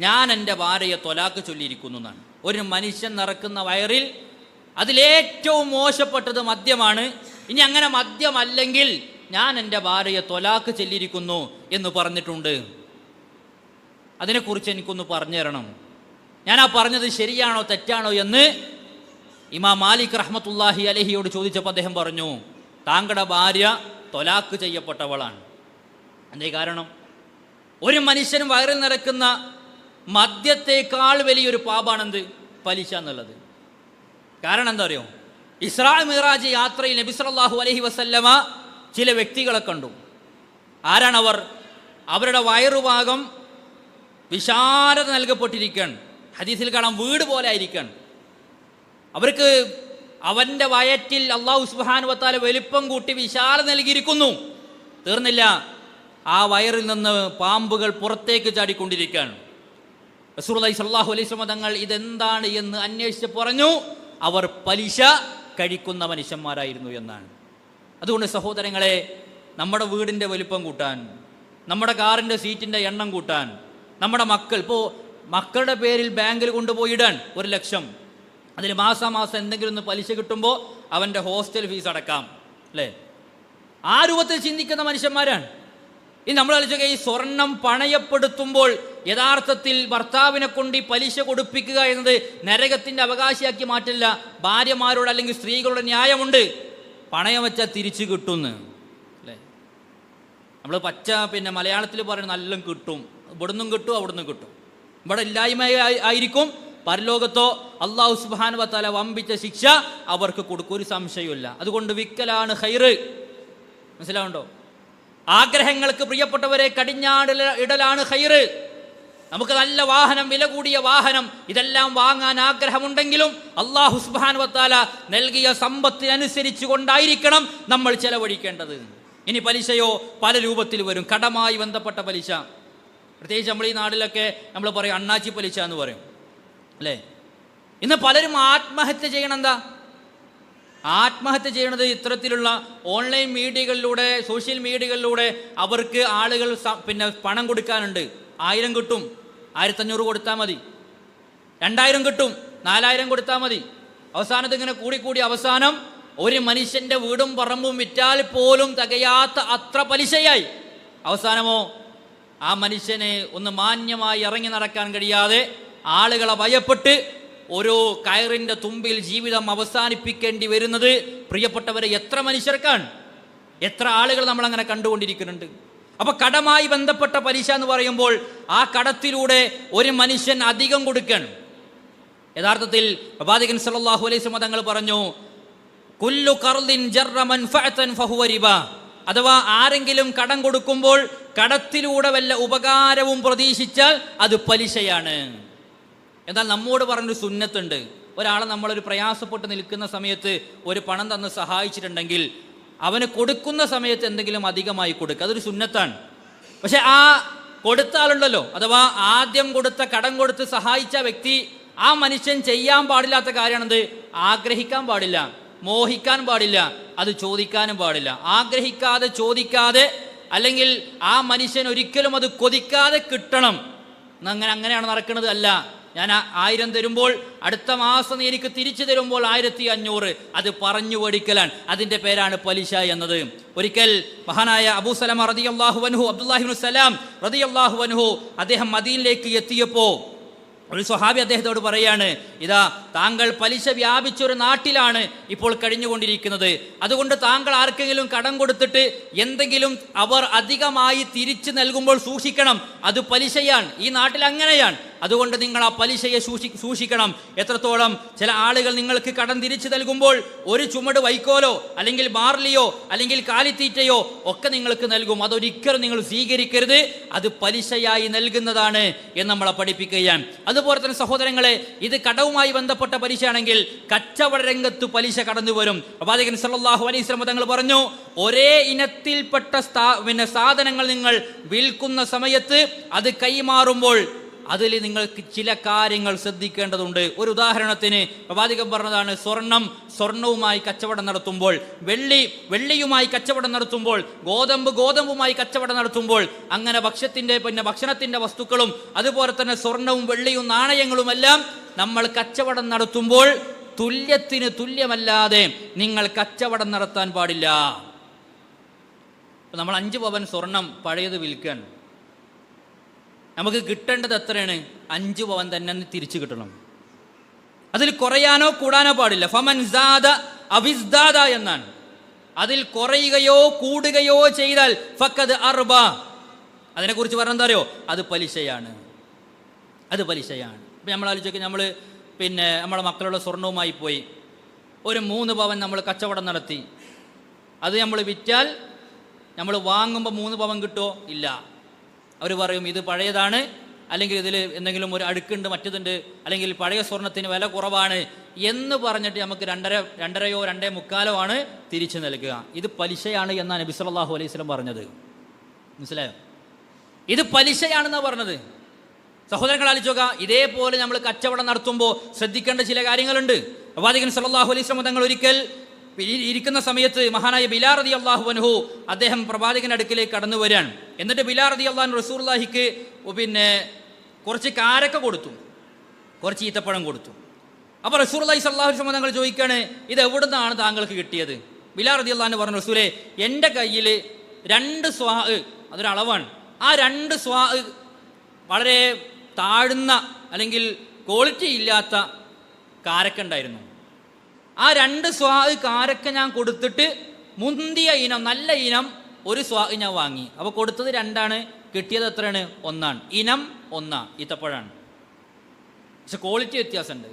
ഞാൻ എൻ്റെ ഭാര്യയെ തൊലാക്ക് ചൊല്ലിയിരിക്കുന്നു എന്നാണ്. ഒരു മനുഷ്യൻ നിറക്കുന്ന വയറിൽ അതിലേറ്റവും മോശപ്പെട്ടത് മദ്യമാണ്. ഇനി അങ്ങനെ മദ്യമല്ലെങ്കിൽ ഞാൻ എൻ്റെ ഭാര്യയെ തൊലാക്ക് ചൊല്ലിയിരിക്കുന്നു എന്ന് പറഞ്ഞിട്ടുണ്ട്. അതിനെക്കുറിച്ച് എനിക്കൊന്ന് പറഞ്ഞു തരണം, ഞാൻ ആ പറഞ്ഞത് ശരിയാണോ തെറ്റാണോ എന്ന് ഇമാം മാലിക് റഹ്മത്തുള്ളാഹി അലൈഹിയോട് ചോദിച്ചപ്പോൾ അദ്ദേഹം പറഞ്ഞു, താങ്കളുടെ ഭാര്യ തൊലാക്ക് ചെയ്യപ്പെട്ടവളാണ്. എന്തേ കാരണം? ഒരു മനുഷ്യൻ വയറിൽ നിറക്കുന്ന മദ്യത്തേക്കാൾ വലിയൊരു പാപാണെന്ത്? പലിശ എന്നുള്ളത്. കാരണം എന്താ അറിയോ? ഇസ്രാ മിറാജ് യാത്രയിൽ നബി സല്ലല്ലാഹു അലൈഹി വസല്ലമ ചില വ്യക്തികളെ കണ്ടു. ആരാണവർ? അവരുടെ വയറുഭാഗം വിശാലത നൽകപ്പെട്ടിരിക്കുകയാണ്. ഹദീസിൽ കാണാം, വീട് പോലെ ആയിരിക്കുകയാണ്. അവർക്ക് അവൻ്റെ വയറ്റിൽ അല്ലാഹു സുബ്ഹാനഹു വ തആല വലിപ്പം കൂട്ടി വിശാലത നൽകിയിരിക്കുന്നു. തീർന്നില്ല, ആ വയറിൽ നിന്ന് പാമ്പുകൾ പുറത്തേക്ക് ചാടിക്കൊണ്ടിരിക്കുകയാണ്. റസൂലുള്ളാഹി സ്വല്ലല്ലാഹു അലൈഹി വസല്ലം തങ്ങൾ ഇതെന്താണ് എന്ന് അന്വേഷിച്ച് പറഞ്ഞു, അവർ പലിശ കഴിക്കുന്ന മനുഷ്യന്മാരായിരുന്നു എന്നാണ്. അതുകൊണ്ട് സഹോദരങ്ങളെ, നമ്മുടെ വീടിൻ്റെ വലിപ്പം കൂട്ടാൻ, നമ്മുടെ കാറിൻ്റെ സീറ്റിൻ്റെ എണ്ണം കൂട്ടാൻ, നമ്മുടെ ഇപ്പോൾ മക്കളുടെ പേരിൽ ബാങ്കിൽ കൊണ്ടുപോയി ഇടാൻ 1 ലക്ഷം, അതിൽ മാസാമാസം എന്തെങ്കിലും ഒന്ന് പലിശ കിട്ടുമ്പോൾ അവൻ്റെ ഹോസ്റ്റൽ ഫീസ് അടക്കാം അല്ലേ? ആ രൂപത്തിൽ ചിന്തിക്കുന്ന മനുഷ്യന്മാരാണ്. ഇനി നമ്മൾ ആലോചിക്കുക, ഈ സ്വർണം പണയപ്പെടുത്തുമ്പോൾ യഥാർത്ഥത്തിൽ ഭർത്താവിനെ കൊണ്ട് ഈ പലിശ കൊടുപ്പിക്കുക എന്നത് നരകത്തിൻ്റെ അവകാശിയാക്കി മാറ്റില്ല. ഭാര്യമാരോട് അല്ലെങ്കിൽ സ്ത്രീകളുടെ ന്യായമുണ്ട്, പണയം വെച്ചാൽ തിരിച്ചു കിട്ടുമെന്ന് അല്ലേ. നമ്മൾ മലയാളത്തിൽ പറയുന്നത് നല്ലോണം കിട്ടും, ഇവിടുന്നും കിട്ടും അവിടുന്ന് കിട്ടും. ഇവിടെ ഇല്ലായ്മ ആയിരിക്കും, പരലോകത്തോ അള്ളാഹു സുബ്ഹാനഹു വ തആല വമ്പിച്ച ശിക്ഷ അവർക്ക് കൊടുക്കും, ഒരു സംശയമില്ല. അതുകൊണ്ട് വിക്കലാണ് ഖൈറ്. മനസ്സിലാവുണ്ടോ? ആഗ്രഹങ്ങൾക്ക് പ്രിയപ്പെട്ടവരെ ഇടലാണ് ഖൈറ്. നമുക്ക് നല്ല വാഹനം, വില കൂടിയ വാഹനം, ഇതെല്ലാം വാങ്ങാൻ ആഗ്രഹമുണ്ടെങ്കിലും അള്ളാഹു സുബ്ഹാനഹു വ തആല നൽകിയ സമ്പത്തിനനുസരിച്ച് കൊണ്ടായിരിക്കണം നമ്മൾ ചെലവഴിക്കേണ്ടത്. ഇനി പലിശയോ പല രൂപത്തിൽ വരും. കടമായി ബന്ധപ്പെട്ട പലിശ, പ്രത്യേകിച്ച് നമ്മൾ ഈ നാട്ടിലൊക്കെ നമ്മൾ പറയും അണ്ണാച്ചി പലിശ എന്ന് പറയും അല്ലേ. ഇന്ന് പലരും ആത്മഹത്യ ചെയ്യണം. എന്താ ആത്മഹത്യ ചെയ്യണത്? ഇത്തരത്തിലുള്ള ഓൺലൈൻ മീഡിയകളിലൂടെ, സോഷ്യൽ മീഡിയകളിലൂടെ അവർക്ക് ആളുകൾ പണം കൊടുക്കാനുണ്ട്. 1000 കിട്ടും, 1500 കൊടുത്താൽ മതി, 2000 കിട്ടും, 4000 കൊടുത്താൽ മതി. അവസാനത്ത് ഇങ്ങനെ കൂടി അവസാനം ഒരു മനുഷ്യൻ്റെ വീടും പറമ്പും വിറ്റാൽ പോലും തികയാത്ത അത്ര പലിശയായി. അവസാനമോ ആ മനുഷ്യനെ ഒന്ന് മാന്യമായി ഇറങ്ങി നടക്കാൻ കഴിയാതെ ആളുകളെ ഭയപ്പെട്ട് ഒരു കയറിൻ്റെ തുമ്പിൽ ജീവിതം അവസാനിപ്പിക്കേണ്ടി വരുന്നത് പ്രിയപ്പെട്ടവരെ എത്ര മനുഷ്യർക്കാണ്, എത്ര ആളുകൾ നമ്മളങ്ങനെ കണ്ടുകൊണ്ടിരിക്കുന്നുണ്ട്. അപ്പോൾ കടമായി ബന്ധപ്പെട്ട പലിശ എന്ന് പറയുമ്പോൾ ആ കടത്തിലൂടെ ഒരു മനുഷ്യൻ അധികം കൊടുക്കണം. യഥാർത്ഥത്തിൽ പ്രവാചകൻ സല്ലല്ലാഹു അലൈഹി വസല്ലം തങ്ങൾ പറഞ്ഞു, കുല്ലു ഖർദിൻ ജർറ മൻഫഅതൻ ഫഹുവ റിബ. അഥവാ ആരെങ്കിലും കടം കൊടുക്കുമ്പോൾ കടത്തിലൂടെ വല്ല ഉപകാരവും പ്രതീക്ഷിച്ചാൽ അത് പലിശയാണ്. എന്നാൽ നമ്മോട് പറഞ്ഞൊരു സുന്നത്തുണ്ട്, ഒരാളെ നമ്മളൊരു പ്രയാസപ്പെട്ട് നിൽക്കുന്ന സമയത്ത് ഒരു പണം തന്ന് സഹായിച്ചിട്ടുണ്ടെങ്കിൽ അവന് കൊടുക്കുന്ന സമയത്ത് എന്തെങ്കിലും അധികമായി കൊടുക്കുക, അതൊരു സുന്നത്താണ്. പക്ഷെ ആ കൊടുത്ത ആളുണ്ടല്ലോ, അഥവാ ആദ്യം കൊടുത്ത കടം കൊടുത്ത് സഹായിച്ച വ്യക്തി, ആ മനുഷ്യൻ ചെയ്യാൻ പാടില്ലാത്ത കാര്യമാണത്. ആഗ്രഹിക്കാൻ പാടില്ല, മോഹിക്കാൻ പാടില്ല, അത് ചോദിക്കാനും പാടില്ല. ആഗ്രഹിക്കാതെ, ചോദിക്കാതെ, അല്ലെങ്കിൽ ആ മനുഷ്യൻ ഒരിക്കലും അത് കൊതിക്കാതെ കിട്ടണം. അങ്ങനെയാണ് നടക്കുന്നത്. അല്ല, ഞാൻ 1000 തരുമ്പോൾ അടുത്ത മാസം നീ എനിക്ക് തിരിച്ചു തരുമ്പോൾ 1500, അത് പറഞ്ഞു മേടിക്കലാണ്. അതിൻ്റെ പേരാണ് പലിശ എന്നത്. ഒരിക്കൽ മഹാനായ അബൂ സലമ റളിയല്ലാഹു അൻഹു, അബ്ദുല്ലാഹി ഇബ്നു സലാം റളിയല്ലാഹു അൻഹു, അദ്ദേഹം മദീനയിലേക്ക് എത്തിയപ്പോൾ ഒരു സ്വഹാബി അദ്ദേഹത്തോട് പറയാണ്, ഇതാ താങ്കൾ പലിശ വ്യാപിച്ചൊരു നാട്ടിലാണ് ഇപ്പോൾ കഴിഞ്ഞുകൊണ്ടിരിക്കുന്നത്. അതുകൊണ്ട് താങ്കൾ ആർക്കെങ്കിലും കടം കൊടുത്തിട്ട് എന്തെങ്കിലും അവർ അധികമായി തിരിച്ചു നൽകുമ്പോൾ സൂക്ഷിക്കണം, അത് പലിശയാണ്. ഈ നാട്ടിൽ അങ്ങനെയാണ്. അതുകൊണ്ട് നിങ്ങൾ ആ പലിശയെ സൂക്ഷിക്കണം. എത്രത്തോളം ചില ആളുകൾ നിങ്ങൾക്ക് കടം തിരിച്ചു നൽകുമ്പോൾ ഒരു ചുമട് വൈക്കോലോ അല്ലെങ്കിൽ ബാർലിയോ അല്ലെങ്കിൽ കാലിത്തീറ്റയോ ഒക്കെ നിങ്ങൾക്ക് നൽകും. അതൊരിക്കലും നിങ്ങൾ സ്വീകരിക്കരുത്, അത് പലിശയായി നൽകുന്നതാണ് എന്ന് നമ്മളെ പഠിപ്പിക്കുകയാണ്. അതുപോലെ തന്നെ സഹോദരങ്ങളെ, ഇത് കടവുമായി ബന്ധപ്പെട്ട പലിശയാണെങ്കിൽ കച്ചവട രംഗത്ത് പലിശ കടന്നു വരും. പ്രവാചകൻ സല്ലല്ലാഹു അലൈഹി വസല്ലം തങ്ങൾ പറഞ്ഞു, ഒരേ ഇനത്തിൽപ്പെട്ട സാധനങ്ങൾ നിങ്ങൾ വിൽക്കുന്ന സമയത്ത് അത് കൈമാറുമ്പോൾ അതിൽ നിങ്ങൾക്ക് ചില കാര്യങ്ങൾ ശ്രദ്ധിക്കേണ്ടതുണ്ട്. ഒരു ഉദാഹരണത്തിന് പ്രവാചകൻ പറഞ്ഞതാണ്, സ്വർണവുമായി കച്ചവടം നടത്തുമ്പോൾ, വെള്ളിയുമായി കച്ചവടം നടത്തുമ്പോൾ, ഗോതമ്പുമായി കച്ചവടം നടത്തുമ്പോൾ, അങ്ങനെ ഭക്ഷണത്തിൻ്റെ വസ്തുക്കളും അതുപോലെ തന്നെ സ്വർണവും വെള്ളിയും നാണയങ്ങളുമെല്ലാം നമ്മൾ കച്ചവടം നടത്തുമ്പോൾ തുല്യത്തിന് തുല്യമല്ലാതെ നിങ്ങൾ കച്ചവടം നടത്താൻ പാടില്ല. നമ്മൾ 5 പവൻ സ്വർണം പഴയത് വിൽക്കാൻ, നമുക്ക് കിട്ടേണ്ടത് എത്രയാണ്? 5 പവൻ തന്നെ തിരിച്ചു കിട്ടണം. അതിൽ കുറയാനോ കൂടാനോ പാടില്ല. ഫമൻ സാദ അവിസ്ദാദ എന്നാണ്. അതിൽ കുറയുകയോ കൂടുകയോ ചെയ്താൽ ഫഖദ് അർബ. അതിനെക്കുറിച്ച് പറഞ്ഞെന്താ അറിയോ? അത് പലിശയാണ്, അത് പലിശയാണ്. ഇപ്പം നമ്മൾ ആലോചിക്കുക, നമ്മൾ നമ്മളെ മക്കളുടെ സ്വർണവുമായി പോയി ഒരു 3 പവൻ നമ്മൾ കച്ചവടം നടത്തി. അത് നമ്മൾ വിറ്റാൽ നമ്മൾ വാങ്ങുമ്പോൾ 3 പവൻ കിട്ടുമോ? ഇല്ല. അവർ പറയും ഇത് പഴയതാണ്, അല്ലെങ്കിൽ ഇതിൽ എന്തെങ്കിലും ഒരു അഴുക്കുണ്ട്, മറ്റതുണ്ട്, അല്ലെങ്കിൽ പഴയ സ്വർണത്തിന് വില കുറവാണ് എന്ന് പറഞ്ഞിട്ട് നമുക്ക് 2.5-2.25 2.25 തിരിച്ചു നൽകുക. ഇത് പലിശയാണ് എന്നാണ് നബി സല്ലല്ലാഹു അലൈഹി വസല്ലം പറഞ്ഞത്. മനസ്സിലായോ? ഇത് പലിശയാണെന്നാണ് പറഞ്ഞത്. സഹോദരങ്ങൾ ആലോചിക്കുക, ഇതേപോലെ നമ്മൾ കച്ചവടം നടത്തുമ്പോൾ ശ്രദ്ധിക്കേണ്ട ചില കാര്യങ്ങളുണ്ട്. പ്രവാചകൻ സല്ലല്ലാഹു അലൈഹി വസല്ലം തങ്ങൾ ഒരിക്കൽ ഇരിക്കുന്ന സമയത്ത് മഹാനായ ബിലാൽ റളിയല്ലാഹു അൻഹു അദ്ദേഹം പ്രവാചകന്റെ അടുക്കിലേക്ക് കടന്നു വരികയാണ്. എന്നിട്ട് ബിലാൽ റളിയല്ലാഹു അൻഹു റസൂലുള്ളാഹിക്ക് കുറച്ച് കാരക്ക കൊടുത്തു, കുറച്ച് ഈത്തപ്പഴം കൊടുത്തു. അപ്പോൾ റസൂലുള്ളാഹി സ്വല്ലല്ലാഹു അലൈഹി വസല്ലം തങ്ങൾ ചോദിക്കുകയാണ്, ഇത് എവിടെ നിന്നാണ് താങ്കൾക്ക് കിട്ടിയത്? ബിലാൽ റളിയല്ലാഹു അൻഹു പറഞ്ഞു, റസൂലേ, എൻ്റെ കയ്യിൽ 2 സ്വാ, അതൊരളവാണ്, ആ 2 സ്വാ വളരെ താഴ്ന്ന അല്ലെങ്കിൽ ക്വാളിറ്റി ഇല്ലാത്ത കാരക്ക ഉണ്ടായിരുന്നു. ആ 2 സ്വാ കാരക്ക ഞാൻ കൊടുത്തിട്ട് മുന്തിയ ഇനം, നല്ല ഇനം 1 സ്വാ ഞാൻ വാങ്ങി. അപ്പോൾ കൊടുത്തത് 2ആണ്, കിട്ടിയത് എത്രയാണ്? 1ആണ്. ഇനം 1 ഈത്തപ്പഴമാണ്, പക്ഷെ ക്വാളിറ്റി വ്യത്യാസമുണ്ട്.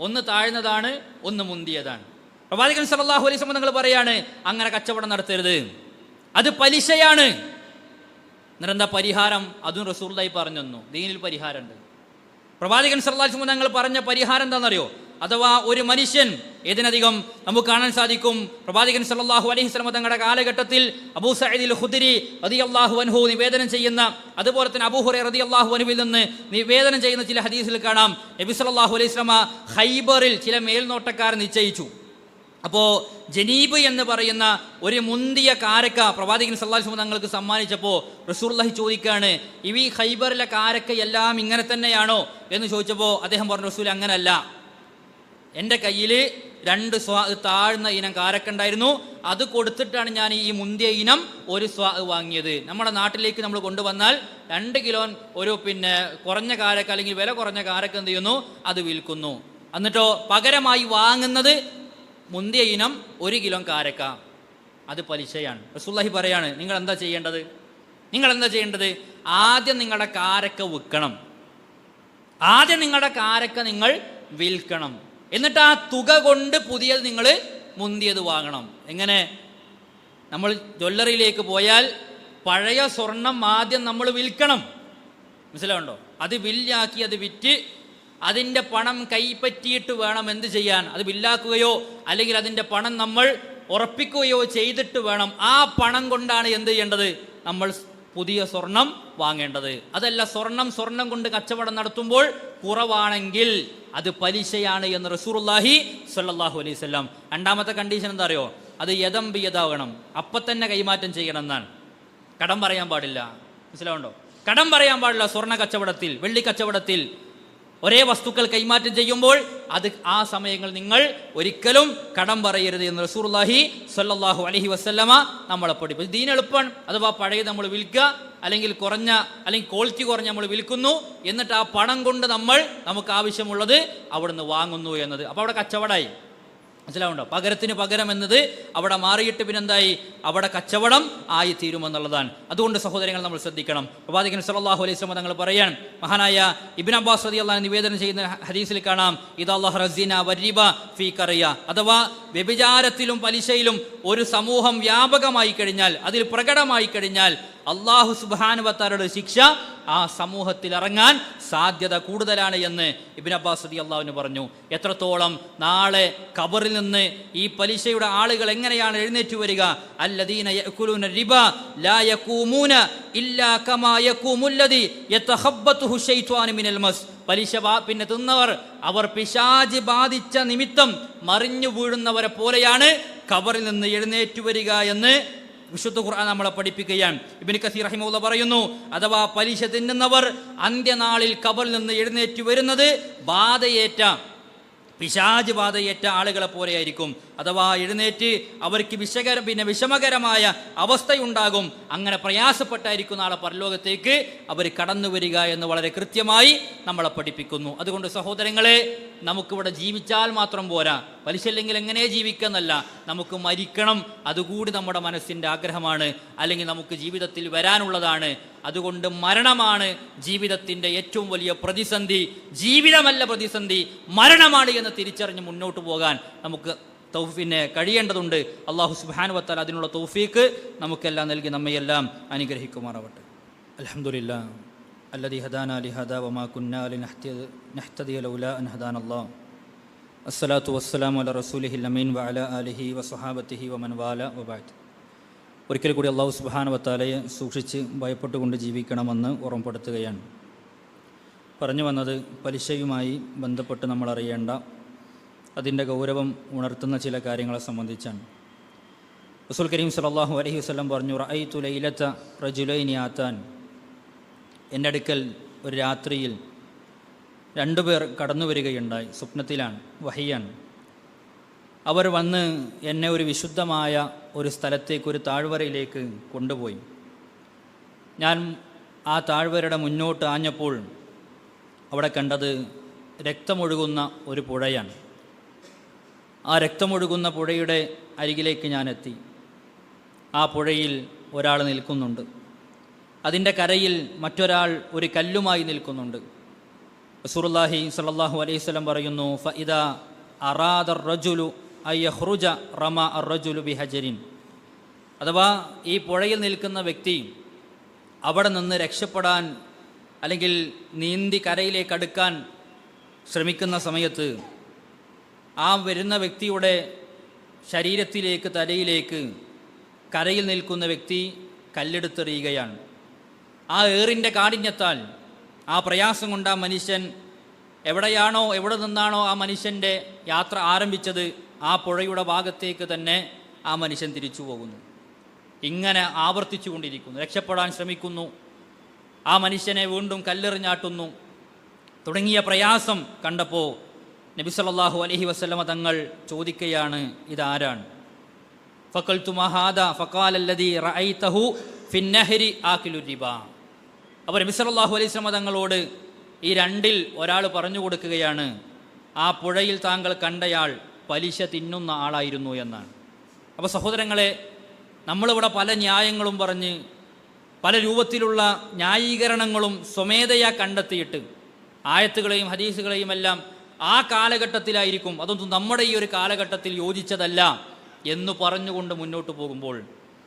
ഒന്ന് താഴ്ന്നതാണ്, ഒന്ന് മുന്തിയതാണ്. പ്രവാചകൻ സല്ലല്ലാഹു അലൈഹി വസല്ലം നിങ്ങൾ പറയാണ്, അങ്ങനെ കച്ചവടം നടത്തരുത്, അത് പലിശയാണ്. എന്നിട്ട് എന്താ പരിഹാരം? അതും റസൂലുള്ളാഹി പറഞ്ഞു തന്നു. ദീനിൽ പരിഹാരമുണ്ട്. പ്രവാചകൻ സല്ലല്ലാഹു അലൈഹി വസല്ലം തങ്ങൾ പറഞ്ഞ പരിഹാരം എന്താണെന്നറിയോ? അഥവാ ഒരു മനുഷ്യൻ, ഇതിനധികം നമുക്ക് കാണാൻ സാധിക്കും, പ്രവാചകൻ സല്ലല്ലാഹു അലൈഹി വസല്ലം തങ്ങളുടെ കാലഘട്ടത്തിൽ അബൂ സഈദ് ഖുദ്രി റളിയല്ലാഹു അൻഹു നിവേദനം ചെയ്യുന്ന, അതുപോലെ തന്നെ അബൂ ഹുറൈറ റളിയല്ലാഹു അൻഹുവിൽ നിന്ന് നിവേദനം ചെയ്യുന്ന ചില ഹദീസിൽ കാണാം, നബി സല്ലല്ലാഹു അലൈഹി വസല്ലം ഖൈബറിൽ ചില മേൽനോട്ടക്കാരെ നിശ്ചയിച്ചു. അപ്പോൾ ജനീബ് എന്ന് പറയുന്ന ഒരു മുന്തിയ കാരക്ക പ്രവാചകൻ സല്ലല്ലാഹു അലൈഹി വസല്ലം തങ്ങൾക്ക് സമ്മാനിച്ചപ്പോൾ റസൂലുള്ളാഹി ചോദിക്കുകയാണ്, ഈ ഖൈബറിലെ കാരക്ക എല്ലാം ഇങ്ങനെ തന്നെയാണോ എന്ന് ചോദിച്ചപ്പോൾ അദ്ദേഹം പറഞ്ഞു, റസൂൽ അങ്ങനല്ല, എൻ്റെ കയ്യിൽ 2 സ്വാ താഴ്ന്ന ഇനം കാരക്ക ഉണ്ടായിരുന്നു, അത് കൊടുത്തിട്ടാണ് ഞാൻ ഈ മുന്തിയ ഇനം 1 സ്വാ വാങ്ങിയത്. നമ്മുടെ നാട്ടിലേക്ക് നമ്മൾ കൊണ്ടുവന്നാൽ 2 കിലോ ഒരു കുറഞ്ഞ കാരക്ക അല്ലെങ്കിൽ വില കുറഞ്ഞ കാരക്ക എന്ത് ചെയ്യുന്നു? അത് വിൽക്കുന്നു. എന്നിട്ടോ പകരമായി വാങ്ങുന്നത് മുന്തിയ ഇനം 1 കിലോ കാരക്ക, അത് പലിശയാണ്. റസൂലുള്ളാഹി പറയാണ്, നിങ്ങൾ എന്താ ചെയ്യേണ്ടത്? ആദ്യം നിങ്ങളുടെ കാരക്ക വിൽക്കണം, ആദ്യം നിങ്ങളുടെ കാരക്ക നിങ്ങൾ വിൽക്കണം, എന്നിട്ട് ആ തുക കൊണ്ട് പുതിയത് നിങ്ങൾ മുന്തിയത് വാങ്ങണം. എങ്ങനെ? നമ്മൾ ജ്വല്ലറിയിലേക്ക് പോയാൽ പഴയ സ്വർണം ആദ്യം നമ്മൾ വിൽക്കണം, മനസ്സിലാവുണ്ടോ? അത് ബില്ലാക്കി അത് വിറ്റ് അതിൻ്റെ പണം കൈപ്പറ്റിയിട്ട് വേണം എന്ത് ചെയ്യാൻ? അത് ബില്ലാക്കുകയോ അല്ലെങ്കിൽ അതിൻ്റെ പണം നമ്മൾ ഉറപ്പിക്കുകയോ ചെയ്തിട്ട് വേണം ആ പണം കൊണ്ടാണ് എന്ത് ചെയ്യേണ്ടത്? നമ്മൾ പുതിയ സ്വർണം വാങ്ങേണ്ടത്. അതല്ല സ്വർണം കൊണ്ട് കച്ചവടം നടത്തുമ്പോൾ കുറവാണെങ്കിൽ അത് പലിശയാണ് എന്ന് റസൂലുള്ളാഹി സ്വല്ലല്ലാഹു അലൈഹി വസല്ലം. രണ്ടാമത്തെ കണ്ടീഷൻ എന്താ അറിയോ? അത് യദം ബിയദാവണം, അപ്പം തന്നെ കൈമാറ്റം ചെയ്യണം എന്നാണ്. കടം പറയാൻ പാടില്ല, മനസ്സിലാവുണ്ടോ? കടം പറയാൻ പാടില്ല. സ്വർണ്ണ കച്ചവടത്തിൽ, വെള്ളി കച്ചവടത്തിൽ ഒരേ വസ്തുക്കൾ കൈമാറ്റം ചെയ്യുമ്പോൾ അത് ആ സമയങ്ങൾ നിങ്ങൾ ഒരിക്കലും കടം പറയരുത് എന്ന് റസൂലുള്ളാഹി സ്വല്ലല്ലാഹു അലൈഹി വസല്ലമ നമ്മളെ പഠിപ്പിച്ചു. ദീൻ എളുപ്പമാണ്. അഥവാ പഴയത് നമ്മൾ വിൽക്കുക, അല്ലെങ്കിൽ ക്വാളിറ്റി കുറഞ്ഞ നമ്മൾ വിൽക്കുന്നു, എന്നിട്ട് ആ പണം കൊണ്ട് നമുക്ക് ആവശ്യമുള്ളത് അവിടുന്ന് വാങ്ങുന്നു എന്നത്. അപ്പോൾ അവിടെ കച്ചവടമായി, മനസ്സിലാവുണ്ടോ? പകരത്തിന് പകരം എന്നത് അവിടെ മാറിയിട്ട് പിന്നെന്തായി? അവിടെ കച്ചവടം ആയി തീരുമെന്നുള്ളതാണ്. അതുകൊണ്ട് സഹോദരങ്ങൾ നമ്മൾ ശ്രദ്ധിക്കണം. പ്രവാചകൻ സല്ലല്ലാഹു അലൈഹി വസല്ലം തങ്ങൾ പറയാൻ, മഹാനായ ഇബ്നു അബ്ബാസ് റളിയല്ലാഹു അൻഹു നിവേദനം ചെയ്യുന്ന ഹദീസിൽ കാണാം, ഇദല്ലാഹു റസിന വരിബ ഫീ ഖറിയ, അഥവാ വ്യഭിചാരത്തിലും പലിശയിലും ഒരു സമൂഹം വ്യാപകമായി കഴിഞ്ഞാൽ, അതിൽ പ്രകടമായി കഴിഞ്ഞാൽ അല്ലാഹു സുബ്ഹാനഹു വ തആലയുടെ ശിക്ഷ ആ സമൂഹത്തിൽ ഇറങ്ങാൻ സാധ്യത കൂടുതലാണ് എന്ന് ഇബ്നു അബ്ബാസ് റളിയല്ലാഹു അൻഹു പറഞ്ഞു. എത്രത്തോളം നാളെ ഖബറിൽ നിന്ന് ഈ പലിശയുടെ ആളുകൾ എങ്ങനെയാണ് എഴുന്നേറ്റ് വരിക? അല്ലദീന യഅകുലൂന റിബ ലാ യഖൂമൂന ഇല്ലാ കമാ യഖൂമുല്ലദി യതഖബ്ബതുഹു ശൈത്വാനു മിനൽ മസ്. പലിശ തിന്നവർ അവർ പിശാച് ബാധിച്ച നിമിത്തം മറിഞ്ഞു വീഴുന്നവരെ പോലെയാണ് ഖബറിൽ നിന്ന് എഴുന്നേറ്റ് വരിക എന്ന് വിശുദ്ധ ഖുർആൻ നമ്മളെ പഠിപ്പിക്കുകയാണ്. ഇബ്നു കസീർ റഹിമഹുല്ലാഹ് പറയുന്നു, അഥവാ പലിശ തിന്നുന്നവർ അന്ത്യനാളിൽ ഖബറിൽ നിന്ന് എഴുന്നേറ്റ് വരുന്നത് പിശാച് ബാധയേറ്റ ആളുകളെ പോലെയായിരിക്കും. അഥവാ എഴുന്നേറ്റ് അവർക്ക് വിഷമകരമായ അവസ്ഥയുണ്ടാകും. അങ്ങനെ പ്രയാസപ്പെട്ടായിരിക്കും നാളെ പരലോകത്തേക്ക് അവർ കടന്നു വരിക എന്ന് വളരെ കൃത്യമായി നമ്മളെ പഠിപ്പിക്കുന്നു. അതുകൊണ്ട് സഹോദരങ്ങളെ, നമുക്കിവിടെ ജീവിച്ചാൽ മാത്രം പോരാ, പലിശ ഇല്ലെങ്കിൽ എങ്ങനെ ജീവിക്കുന്നല്ല, നമുക്ക് മരിക്കണം. അതുകൂടി നമ്മുടെ മനസ്സിൻ്റെ ആഗ്രഹമാണ്, അല്ലെങ്കിൽ നമുക്ക് ജീവിതത്തിൽ വരാനുള്ളതാണ്. അതുകൊണ്ട് മരണമാണ് ജീവിതത്തിൻ്റെ ഏറ്റവും വലിയ പ്രതിസന്ധി. ജീവിതമല്ല പ്രതിസന്ധി, മരണമാണ് എന്ന് തിരിച്ചറിഞ്ഞ് മുന്നോട്ട് പോകാൻ നമുക്ക് കഴിയേണ്ടതുണ്ട്. അല്ലാഹു സുബ്ഹാനഹു വ തആല അതിനുള്ള തൗഫീഖ് നമുക്കെല്ലാം നൽകി നമ്മയെല്ലാം അനുഗ്രഹിക്കുമാറാവട്ടെ. അൽഹംദുലില്ലാഹ് അല്ലദീ ഹദാനാ ലിഹാദാ വമാ കുന്നാ ലിനഹ്തദിയ ലൗലാ അൻ ഹദാനല്ലാഹ്. അസ്സലാത്തു വസ്സലാമു അലാ റസൂലിഹിൽ അമീൻ വഅലാ ആലിഹി വസഹാബത്തിഹി വമൻ വാല വബഅദ്. ഒരിക്കൽ കൂടി അല്ലാഹു സുബ്ഹാനഹു വ തആലയെ സൂക്ഷിച്ച് ഭയപ്പെട്ടുകൊണ്ട് ജീവിക്കണമെന്ന് ഓർമ്മപ്പെടുത്തുകയാണ്. പറഞ്ഞു വന്നത് പലിശയുമായി ബന്ധപ്പെട്ട് നമ്മൾ അറിയേണ്ട, അതിൻ്റെ ഗൗരവം ഉണർത്തുന്ന ചില കാര്യങ്ങളെ സംബന്ധിച്ചാണ്. റസൂൽ കരീം സല്ലല്ലാഹു അലൈഹി വസല്ലം പറഞ്ഞു, റഅയ്തു ലൈലത റജുലൈനി ആതാൻ. എൻ്റെ അടുക്കൽ ഒരു രാത്രിയിൽ 2 പേർ കടന്നു വരികയുണ്ടായി. സ്വപ്നത്തിലാണ്, വഹിയാണ്. അവർ വന്ന് എന്നെ ഒരു വിശുദ്ധമായ ഒരു സ്ഥലത്തേക്ക്, ഒരു താഴ്വരയിലേക്ക് കൊണ്ടുപോയി. ഞാൻ ആ താഴ്വരയുടെ മുന്നോട്ട് ആഞ്ഞപ്പോൾ അവിടെ കണ്ടത് രക്തമൊഴുകുന്ന ഒരു പുഴയാണ്. ആ രക്തമൊഴുകുന്ന പുഴയുടെ അരികിലേക്ക് ഞാൻ എത്തി. ആ പുഴയിൽ ഒരാൾ നിൽക്കുന്നുണ്ട്. അതിൻ്റെ കരയിൽ മറ്റൊരാൾ ഒരു കല്ലുമായി നിൽക്കുന്നുണ്ട്. റസൂലുള്ളാഹി സ്വല്ലല്ലാഹു അലൈഹി വസല്ലം പറയുന്നു, ഫഇദാ അറാദ റജുലു അയ്യഖ്റുജ റമ അർറജുലു ബിഹജരിൻ. അഥവാ ഈ പുഴയിൽ നിൽക്കുന്ന വ്യക്തി അവിടെ നിന്ന് രക്ഷപ്പെടാൻ അല്ലെങ്കിൽ നീന്തി കരയിലേക്ക് അടുക്കാൻ ശ്രമിക്കുന്ന സമയത്ത് ആ വരുന്ന വ്യക്തിയുടെ ശരീരത്തിലേക്ക്, തലയിലേക്ക് കരയിൽ നിൽക്കുന്ന വ്യക്തി കല്ലെടുത്തെറിയുകയാണ്. ആ ഏറിൻ്റെ കാഠിന്യത്താൽ, ആ പ്രയാസം കൊണ്ട് ആ മനുഷ്യൻ എവിടെ നിന്നാണോ ആ മനുഷ്യൻ്റെ യാത്ര ആരംഭിച്ചത്, ആ പുഴയുടെ ഭാഗത്തേക്ക് തന്നെ ആ മനുഷ്യൻ തിരിച്ചു പോകുന്നു. ഇങ്ങനെ ആവർത്തിച്ചു കൊണ്ടിരിക്കുന്നു. രക്ഷപ്പെടാൻ ശ്രമിക്കുന്നു, ആ മനുഷ്യനെ വീണ്ടും കല്ലെറിഞ്ഞാട്ടുന്നു. തുടങ്ങിയ പ്രയാസം കണ്ടപ്പോൾ നബി സല്ലല്ലാഹു അലൈഹി വസല്ലമ തങ്ങൾ ചോദിക്കുകയാണ്, ഇതാരാണ്? ഫഖൽതു മാ ഹാദാ ഫഖാല അല്ലദീ റഅയ്തഹു ഫിന്നഹരി ആകിലു റിബാ. അപ്പോൾ നബി സല്ലല്ലാഹു അലൈഹി വസല്ലമ തങ്ങളോട് ഈ രണ്ടിൽ ഒരാൾ പറഞ്ഞു കൊടുക്കുകയാണ്, ആ പുഴയിൽ താങ്കൾ കണ്ടയാൾ പലിശ തിന്നുന്ന ആളായിരുന്നു എന്നാണ്. അപ്പോൾ സഹോദരങ്ങളെ, നമ്മളിവിടെ പല ന്യായങ്ങളും പറഞ്ഞ് പല രൂപത്തിലുള്ള ന്യായീകരണങ്ങളും സ്വമേധയാ കണ്ടെത്തിയിട്ട് ആയത്തുകളെയും ഹദീസുകളെയും എല്ലാം ആ കാലഘട്ടത്തിലായിരിക്കും, അതൊന്നും നമ്മുടെ ഈ ഒരു കാലഘട്ടത്തിൽ യോജിച്ചതല്ല എന്ന് പറഞ്ഞുകൊണ്ട് മുന്നോട്ട് പോകുമ്പോൾ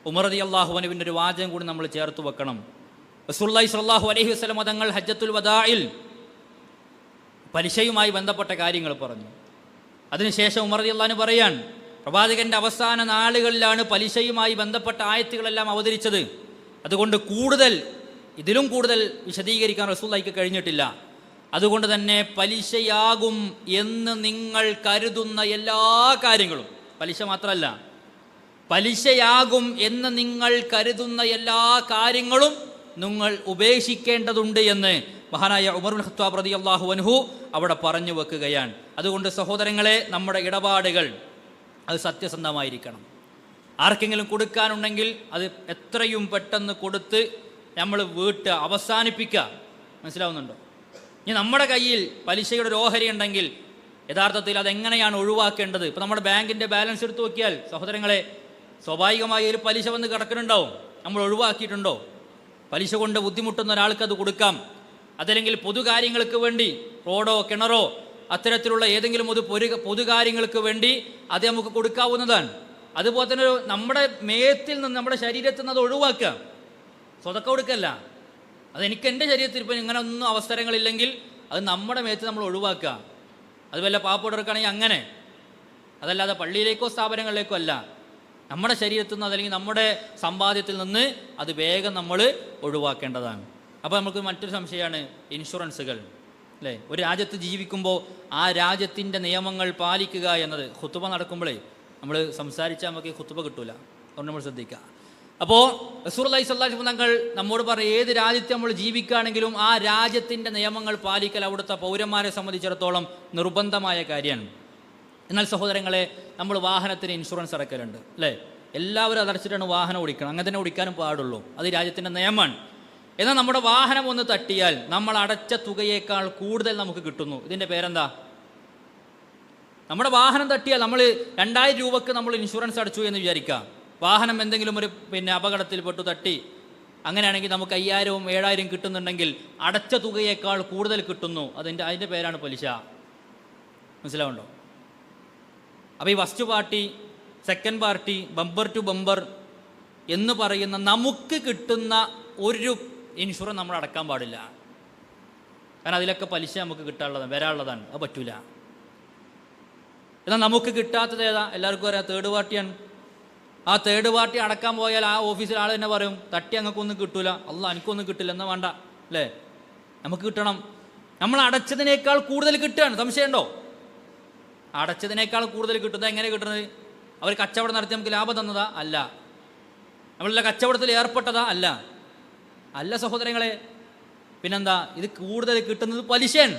ഉമർ റളിയല്ലാഹു അൻഹുവിൻ്റെ ഒരു വാചകം കൂടി നമ്മൾ ചേർത്ത് വെക്കണം. റസൂലുള്ളാഹി സ്വല്ലല്ലാഹു അലൈഹി വസല്ലം തങ്ങൾ ഹജ്ജത്തുൽ വദാഇൽ പലിശയുമായി ബന്ധപ്പെട്ട കാര്യങ്ങൾ പറഞ്ഞു. അതിനുശേഷം ഉമർ റളിയല്ലാഹു അൻഹു പറയാൻ, പ്രവാചകന്റെ അവസാന നാളുകളിലാണ് പലിശയുമായി ബന്ധപ്പെട്ട ആയത്തുകളെല്ലാം അവതരിച്ചത്. അതുകൊണ്ട് ഇതിലും കൂടുതൽ വിശദീകരിക്കാൻ റസൂലുള്ളാഹിക്ക് കഴിഞ്ഞിട്ടില്ല. അതുകൊണ്ട് തന്നെ പലിശയാകും എന്ന് നിങ്ങൾ കരുതുന്ന എല്ലാ കാര്യങ്ങളും, പലിശ മാത്രമല്ല, പലിശയാകും എന്ന് നിങ്ങൾ കരുതുന്ന എല്ലാ കാര്യങ്ങളും നിങ്ങൾ ഉപേക്ഷിക്കേണ്ടതുണ്ട് എന്ന് മഹാനായ ഉമർ ഇബ്നു ഖത്താബ് റളിയല്ലാഹു അൻഹു അവിടെ പറഞ്ഞു വെക്കുകയാണ്. അതുകൊണ്ട് സഹോദരങ്ങളെ, നമ്മുടെ ഇടപാടുകൾ അത് സത്യസന്ധമായിരിക്കണം. ആർക്കെങ്കിലും കൊടുക്കാനുണ്ടെങ്കിൽ അത് എത്രയും പെട്ടെന്ന് കൊടുത്ത് നമ്മൾ അവസാനിപ്പിക്കുക. മനസ്സിലാവുന്നുണ്ടോ? ഇനി നമ്മുടെ കയ്യിൽ പലിശയുടെ ഒരു ഓഹരി ഉണ്ടെങ്കിൽ യഥാർത്ഥത്തിൽ അതെങ്ങനെയാണ് ഒഴിവാക്കേണ്ടത്? ഇപ്പം നമ്മുടെ ബാങ്കിൻ്റെ ബാലൻസ് എടുത്ത് നോക്കിയാൽ സഹോദരങ്ങളെ, സ്വാഭാവികമായി ഒരു പലിശ വന്ന് കിടക്കുന്നുണ്ടാവും. നമ്മൾ ഒഴിവാക്കിയിട്ടുണ്ടോ? പലിശ കൊണ്ട് ബുദ്ധിമുട്ടുന്ന ഒരാൾക്ക് അത് കൊടുക്കാം. അതല്ലെങ്കിൽ പൊതുകാര്യങ്ങൾക്ക് വേണ്ടി, റോഡോ കിണറോ അത്തരത്തിലുള്ള ഏതെങ്കിലും ഒരു പൊതുകാര്യങ്ങൾക്ക് വേണ്ടി അത് നമുക്ക് കൊടുക്കാവുന്നതാണ്. അതുപോലെ തന്നെ നമ്മുടെ മേത്തിൽ നിന്ന്, നമ്മുടെ ശരീരത്തിൽ നിന്ന് അത് ഒഴിവാക്കുക. സ്വതക്ക കൊടുക്കല്ല. അതെനിക്ക് എൻ്റെ ശരീരത്തിൽ ഇപ്പം ഇങ്ങനെ ഒന്നും അവസരങ്ങളില്ലെങ്കിൽ അത് നമ്മുടെ മേത്ത് നമ്മൾ ഒഴിവാക്കുക. അത് വല്ല പാവപ്പെട്ടവർക്കാണെങ്കിൽ അങ്ങനെ, അതല്ലാതെ പള്ളിയിലേക്കോ സ്ഥാപനങ്ങളിലേക്കോ അല്ല. നമ്മുടെ ശരീരത്തിൽ നിന്ന് അതല്ലെങ്കിൽ നമ്മുടെ സമ്പാദ്യത്തിൽ നിന്ന് അത് വേഗം നമ്മൾ ഒഴിവാക്കേണ്ടതാണ്. അപ്പോൾ നമുക്ക് മറ്റൊരു സംശയമാണ് ഇൻഷുറൻസുകൾ, അല്ലേ? ഒരു രാജ്യത്ത് ജീവിക്കുമ്പോൾ ആ രാജ്യത്തിൻ്റെ നിയമങ്ങൾ പാലിക്കുക എന്നത്, ഖുതുബ നടക്കുമ്പോഴേ നമ്മൾ സംസാരിച്ചാൽ നമുക്ക് ഖുതുബ കിട്ടൂല. അതുകൊണ്ട് നമ്മൾ ശ്രദ്ധിക്കുക. അപ്പോൾ റസൂലുള്ളാഹി സ്വല്ലല്ലാഹു അലൈഹി വസല്ലം തങ്ങൾ നമ്മോട് പറയും, ഏത് രാജ്യത്ത് നമ്മൾ ജീവിക്കുകയാണെങ്കിലും ആ രാജ്യത്തിൻ്റെ നിയമങ്ങൾ പാലിക്കൽ അവിടുത്തെ പൗരന്മാരെ സംബന്ധിച്ചിടത്തോളം നിർബന്ധമായ കാര്യമാണ്. എന്നാൽ സഹോദരങ്ങളെ, നമ്മൾ വാഹനത്തിന് ഇൻഷുറൻസ് അടക്കലുണ്ട്, അല്ലേ? എല്ലാവരും അതടച്ചിട്ടാണ് വാഹനം ഓടിക്കണം. അങ്ങനെ തന്നെ ഓടിക്കാനും പാടുള്ളൂ. അത് രാജ്യത്തിൻ്റെ നിയമമാണ്. എന്നാൽ നമ്മുടെ വാഹനം ഒന്ന് തട്ടിയാൽ നമ്മൾ അടച്ച തുകയേക്കാൾ കൂടുതൽ നമുക്ക് കിട്ടുന്നു. ഇതിൻ്റെ പേരെന്താ? നമ്മുടെ വാഹനം തട്ടിയാൽ നമ്മൾ 2000 രൂപക്ക് നമ്മൾ ഇൻഷുറൻസ് അടച്ചു എന്ന് വിചാരിക്കാം. വാഹനം എന്തെങ്കിലും ഒരു അപകടത്തിൽപ്പെട്ടു തട്ടി, അങ്ങനെയാണെങ്കിൽ നമുക്ക് 5000 7000 കിട്ടുന്നുണ്ടെങ്കിൽ അടച്ച തുകയേക്കാൾ കൂടുതൽ കിട്ടുന്നു. അതിൻ്റെ പേരാണ് പലിശ. മനസ്സിലാവുണ്ടോ? അപ്പോൾ ഈ first party, second party, bumper to bumper എന്ന് പറയുന്ന നമുക്ക് കിട്ടുന്ന ഒരു ഇൻഷുറൻസ് നമ്മൾ അടക്കാൻ പാടില്ല. കാരണം അതിലൊക്കെ പലിശ നമുക്ക് വരാനുള്ളതാണ്. അത് പറ്റൂല. എന്നാൽ നമുക്ക് കിട്ടാത്തത് ഏതാ? എല്ലാവർക്കും അറിയാം, തേർഡ് പാർട്ടിയാണ്. ആ തേർഡ് പാർട്ടി അടക്കാൻ പോയാൽ ആ ഓഫീസിൽ ആൾ തന്നെ പറയും, തട്ടി അങ്ങക്കൊന്നും കിട്ടൂല, അല്ലാ എനിക്കൊന്നും കിട്ടില്ല, എന്നാ വേണ്ട, അല്ലേ? നമുക്ക് കിട്ടണം. നമ്മൾ അടച്ചതിനേക്കാൾ കൂടുതൽ കിട്ടുകയാണ്. സംശയമുണ്ടോ? അടച്ചതിനേക്കാൾ കൂടുതൽ കിട്ടുന്നത് എങ്ങനെ കിട്ടുന്നത്? അവർ കച്ചവടം നടത്തി നമുക്ക് ലാഭം തന്നതാ? അല്ല. നമ്മളെല്ലാം കച്ചവടത്തിൽ ഏർപ്പെട്ടതാ? അല്ല സഹോദരങ്ങളെ. പിന്നെന്താ? ഇത് കൂടുതൽ കിട്ടുന്നത് പലിശയാണ്.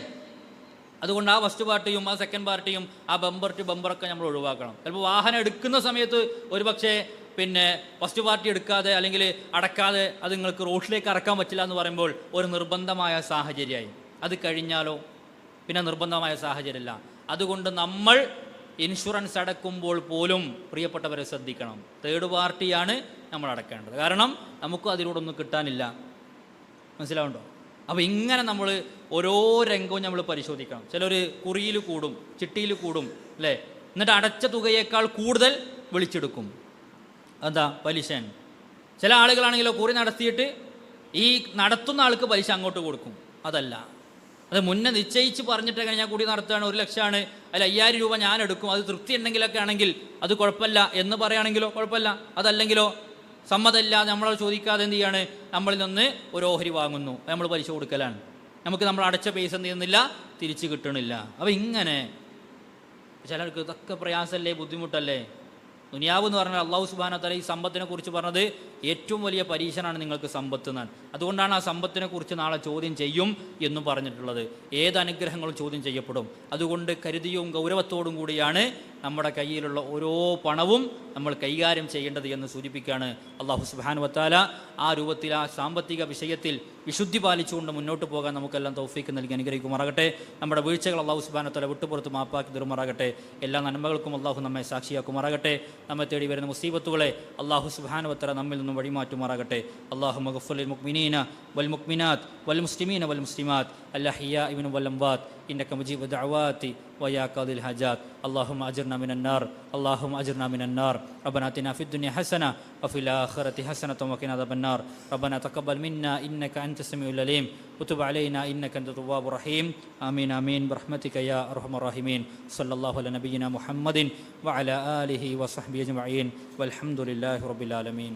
അതുകൊണ്ട് ആ ഫസ്റ്റ് പാർട്ടിയും ആ സെക്കൻഡ് പാർട്ടിയും ആ ബമ്പർ ടു ബമ്പറൊക്കെ നമ്മൾ ഒഴിവാക്കണം. ചിലപ്പോൾ വാഹനം എടുക്കുന്ന സമയത്ത് ഒരു പക്ഷേ പിന്നെ ഫസ്റ്റ് പാർട്ടി എടുക്കാതെ അല്ലെങ്കിൽ അടക്കാതെ അത് നിങ്ങൾക്ക് റോഡിലേക്ക് ഇറക്കാൻ പറ്റില്ല എന്ന് പറയുമ്പോൾ ഒരു നിർബന്ധമായ സാഹചര്യമായി. അത് കഴിഞ്ഞാലോ പിന്നെ നിർബന്ധമായ സാഹചര്യമല്ല. അതുകൊണ്ട് നമ്മൾ ഇൻഷുറൻസ് അടക്കുമ്പോൾ പോലും പ്രിയപ്പെട്ടവരെ ശ്രദ്ധിക്കണം, തേർഡ് പാർട്ടിയാണ് നമ്മൾ അടക്കേണ്ടത്. കാരണം നമുക്കും അതിലൂടെ ഒന്നും കിട്ടാനില്ല. മനസ്സിലാവുണ്ടോ? അപ്പോൾ ഇങ്ങനെ നമ്മൾ ഓരോ രംഗവും നമ്മൾ പരിശോധിക്കണം. ചിലർ കുറിയിൽ കൂടും, ചിട്ടിയിൽ കൂടും അല്ലേ, എന്നിട്ട് അടച്ച തുകയേക്കാൾ കൂടുതൽ വിളിച്ചെടുക്കും. എന്താ? പലിശൻ. ചില ആളുകളാണെങ്കിലോ കുറി നടത്തിയിട്ട് ഈ നടത്തുന്ന ആൾക്ക് പലിശ അങ്ങോട്ട് കൊടുക്കും. അതല്ല, അത് മുന്നേ നിശ്ചയിച്ച് പറഞ്ഞിട്ട് ഞാൻ കൂടി നടത്തുകയാണ്, 1 ലക്ഷമാണ്, അതിൽ 5000 രൂപ ഞാൻ എടുക്കും, അത് തൃപ്തി ഉണ്ടെങ്കിലൊക്കെ ആണെങ്കിൽ അത് കുഴപ്പമില്ല എന്ന് പറയുകയാണെങ്കിലോ കുഴപ്പമില്ല. അതല്ലെങ്കിലോ സമ്മതമില്ലാതെ നമ്മളത് ചോദിക്കാതെ എന്ത് ചെയ്യാണ്, നമ്മളിൽ നിന്ന് ഒരു ഓഹരി വാങ്ങുന്നു, നമ്മൾ പലിശ കൊടുക്കലാണ്. നമുക്ക് നമ്മൾ അടച്ച പൈസ എന്ത് ചെയ്യുന്നില്ല, തിരിച്ച് കിട്ടണില്ല. അപ്പോൾ ഇങ്ങനെ ചിലർക്ക് ഇതൊക്കെ പ്രയാസമല്ലേ, ബുദ്ധിമുട്ടല്ലേ? ദുനിയാവ് എന്ന് പറഞ്ഞാൽ അള്ളാഹു സുബ്ഹാനഹു വ തആല ഈ സമ്പത്തിനെ കുറിച്ച് പറഞ്ഞത് ഏറ്റവും വലിയ പരീക്ഷണമാണ് നിങ്ങൾക്ക് സമ്പത്ത് എന്നാണ്. അതുകൊണ്ടാണ് ആ സമ്പത്തിനെ കുറിച്ച് നാളെ ചോദ്യം ചെയ്യും എന്നും പറഞ്ഞിട്ടുള്ളത്. ഏത് അനുഗ്രഹങ്ങളും ചോദ്യം ചെയ്യപ്പെടും. അതുകൊണ്ട് കരുതിയും ഗൗരവത്തോടും കൂടിയാണ് നമ്മുടെ കയ്യിലുള്ള ഓരോ പണവും നമ്മൾ കൈകാര്യം ചെയ്യേണ്ടത് എന്ന് സൂചിപ്പിക്കുകയാണ് അള്ളാഹു സുബ്ഹാനഹു വ തആല. ആ രൂപത്തിൽ ആ സാമ്പത്തിക വിഷയത്തിൽ വിശുദ്ധി പാലിച്ചുകൊണ്ട് മുന്നോട്ട് പോകാൻ നമുക്കെല്ലാം തൗഫീക്ക് നൽകി അനുഗ്രഹിക്കുമാറാകട്ടെ. നമ്മുടെ വീഴ്ചകൾ അള്ളാഹു സുബ്ഹാനഹു വ തആല വിട്ടുപുറത്ത് മാപ്പാക്കി തരുമാറാകട്ടെ. എല്ലാ നന്മകൾക്കും അള്ളാഹു നമ്മെ സാക്ഷിയാക്കുമാറാകട്ടെ. നമ്മെ തേടി വരുന്ന മുസീബത്തുകളെ അള്ളാഹു സുബ്ഹാനഹു വ തആല നമ്മിൽ നിന്നും വഴിമാറ്റുമാറാകട്ടെ. അല്ലാഹുമ്മ ഗ്ഫിർ ലിൽ മുഅ്മിനീന വൽ മുഅ്മിനാത്ത് വൽ മുസ്ലിമീന വൽ മുസ്ലിമാത്ത് അൽഅഹ്യാഇ മിൻഹും വൽ അംവാത്ത് ഇന്നക മുജീബു ദഅവാതി വയാ ഖാദിൽ ഹജാത്ത്. اللهم أجرنا من النار، اللهم أجرنا من النار. ربنا آتنا في الدنيا حسنة وفي الآخرة حسنة وقنا عذاب النار. ربنا تقبل منا إنك أنت السميع العليم وتب علينا إنك أنت التواب الرحيم. آمين آمين برحمتك يا أرحم الراحمين. صلى الله على نبينا محمد وعلى آله وصحبه أجمعين والحمد لله رب العالمين.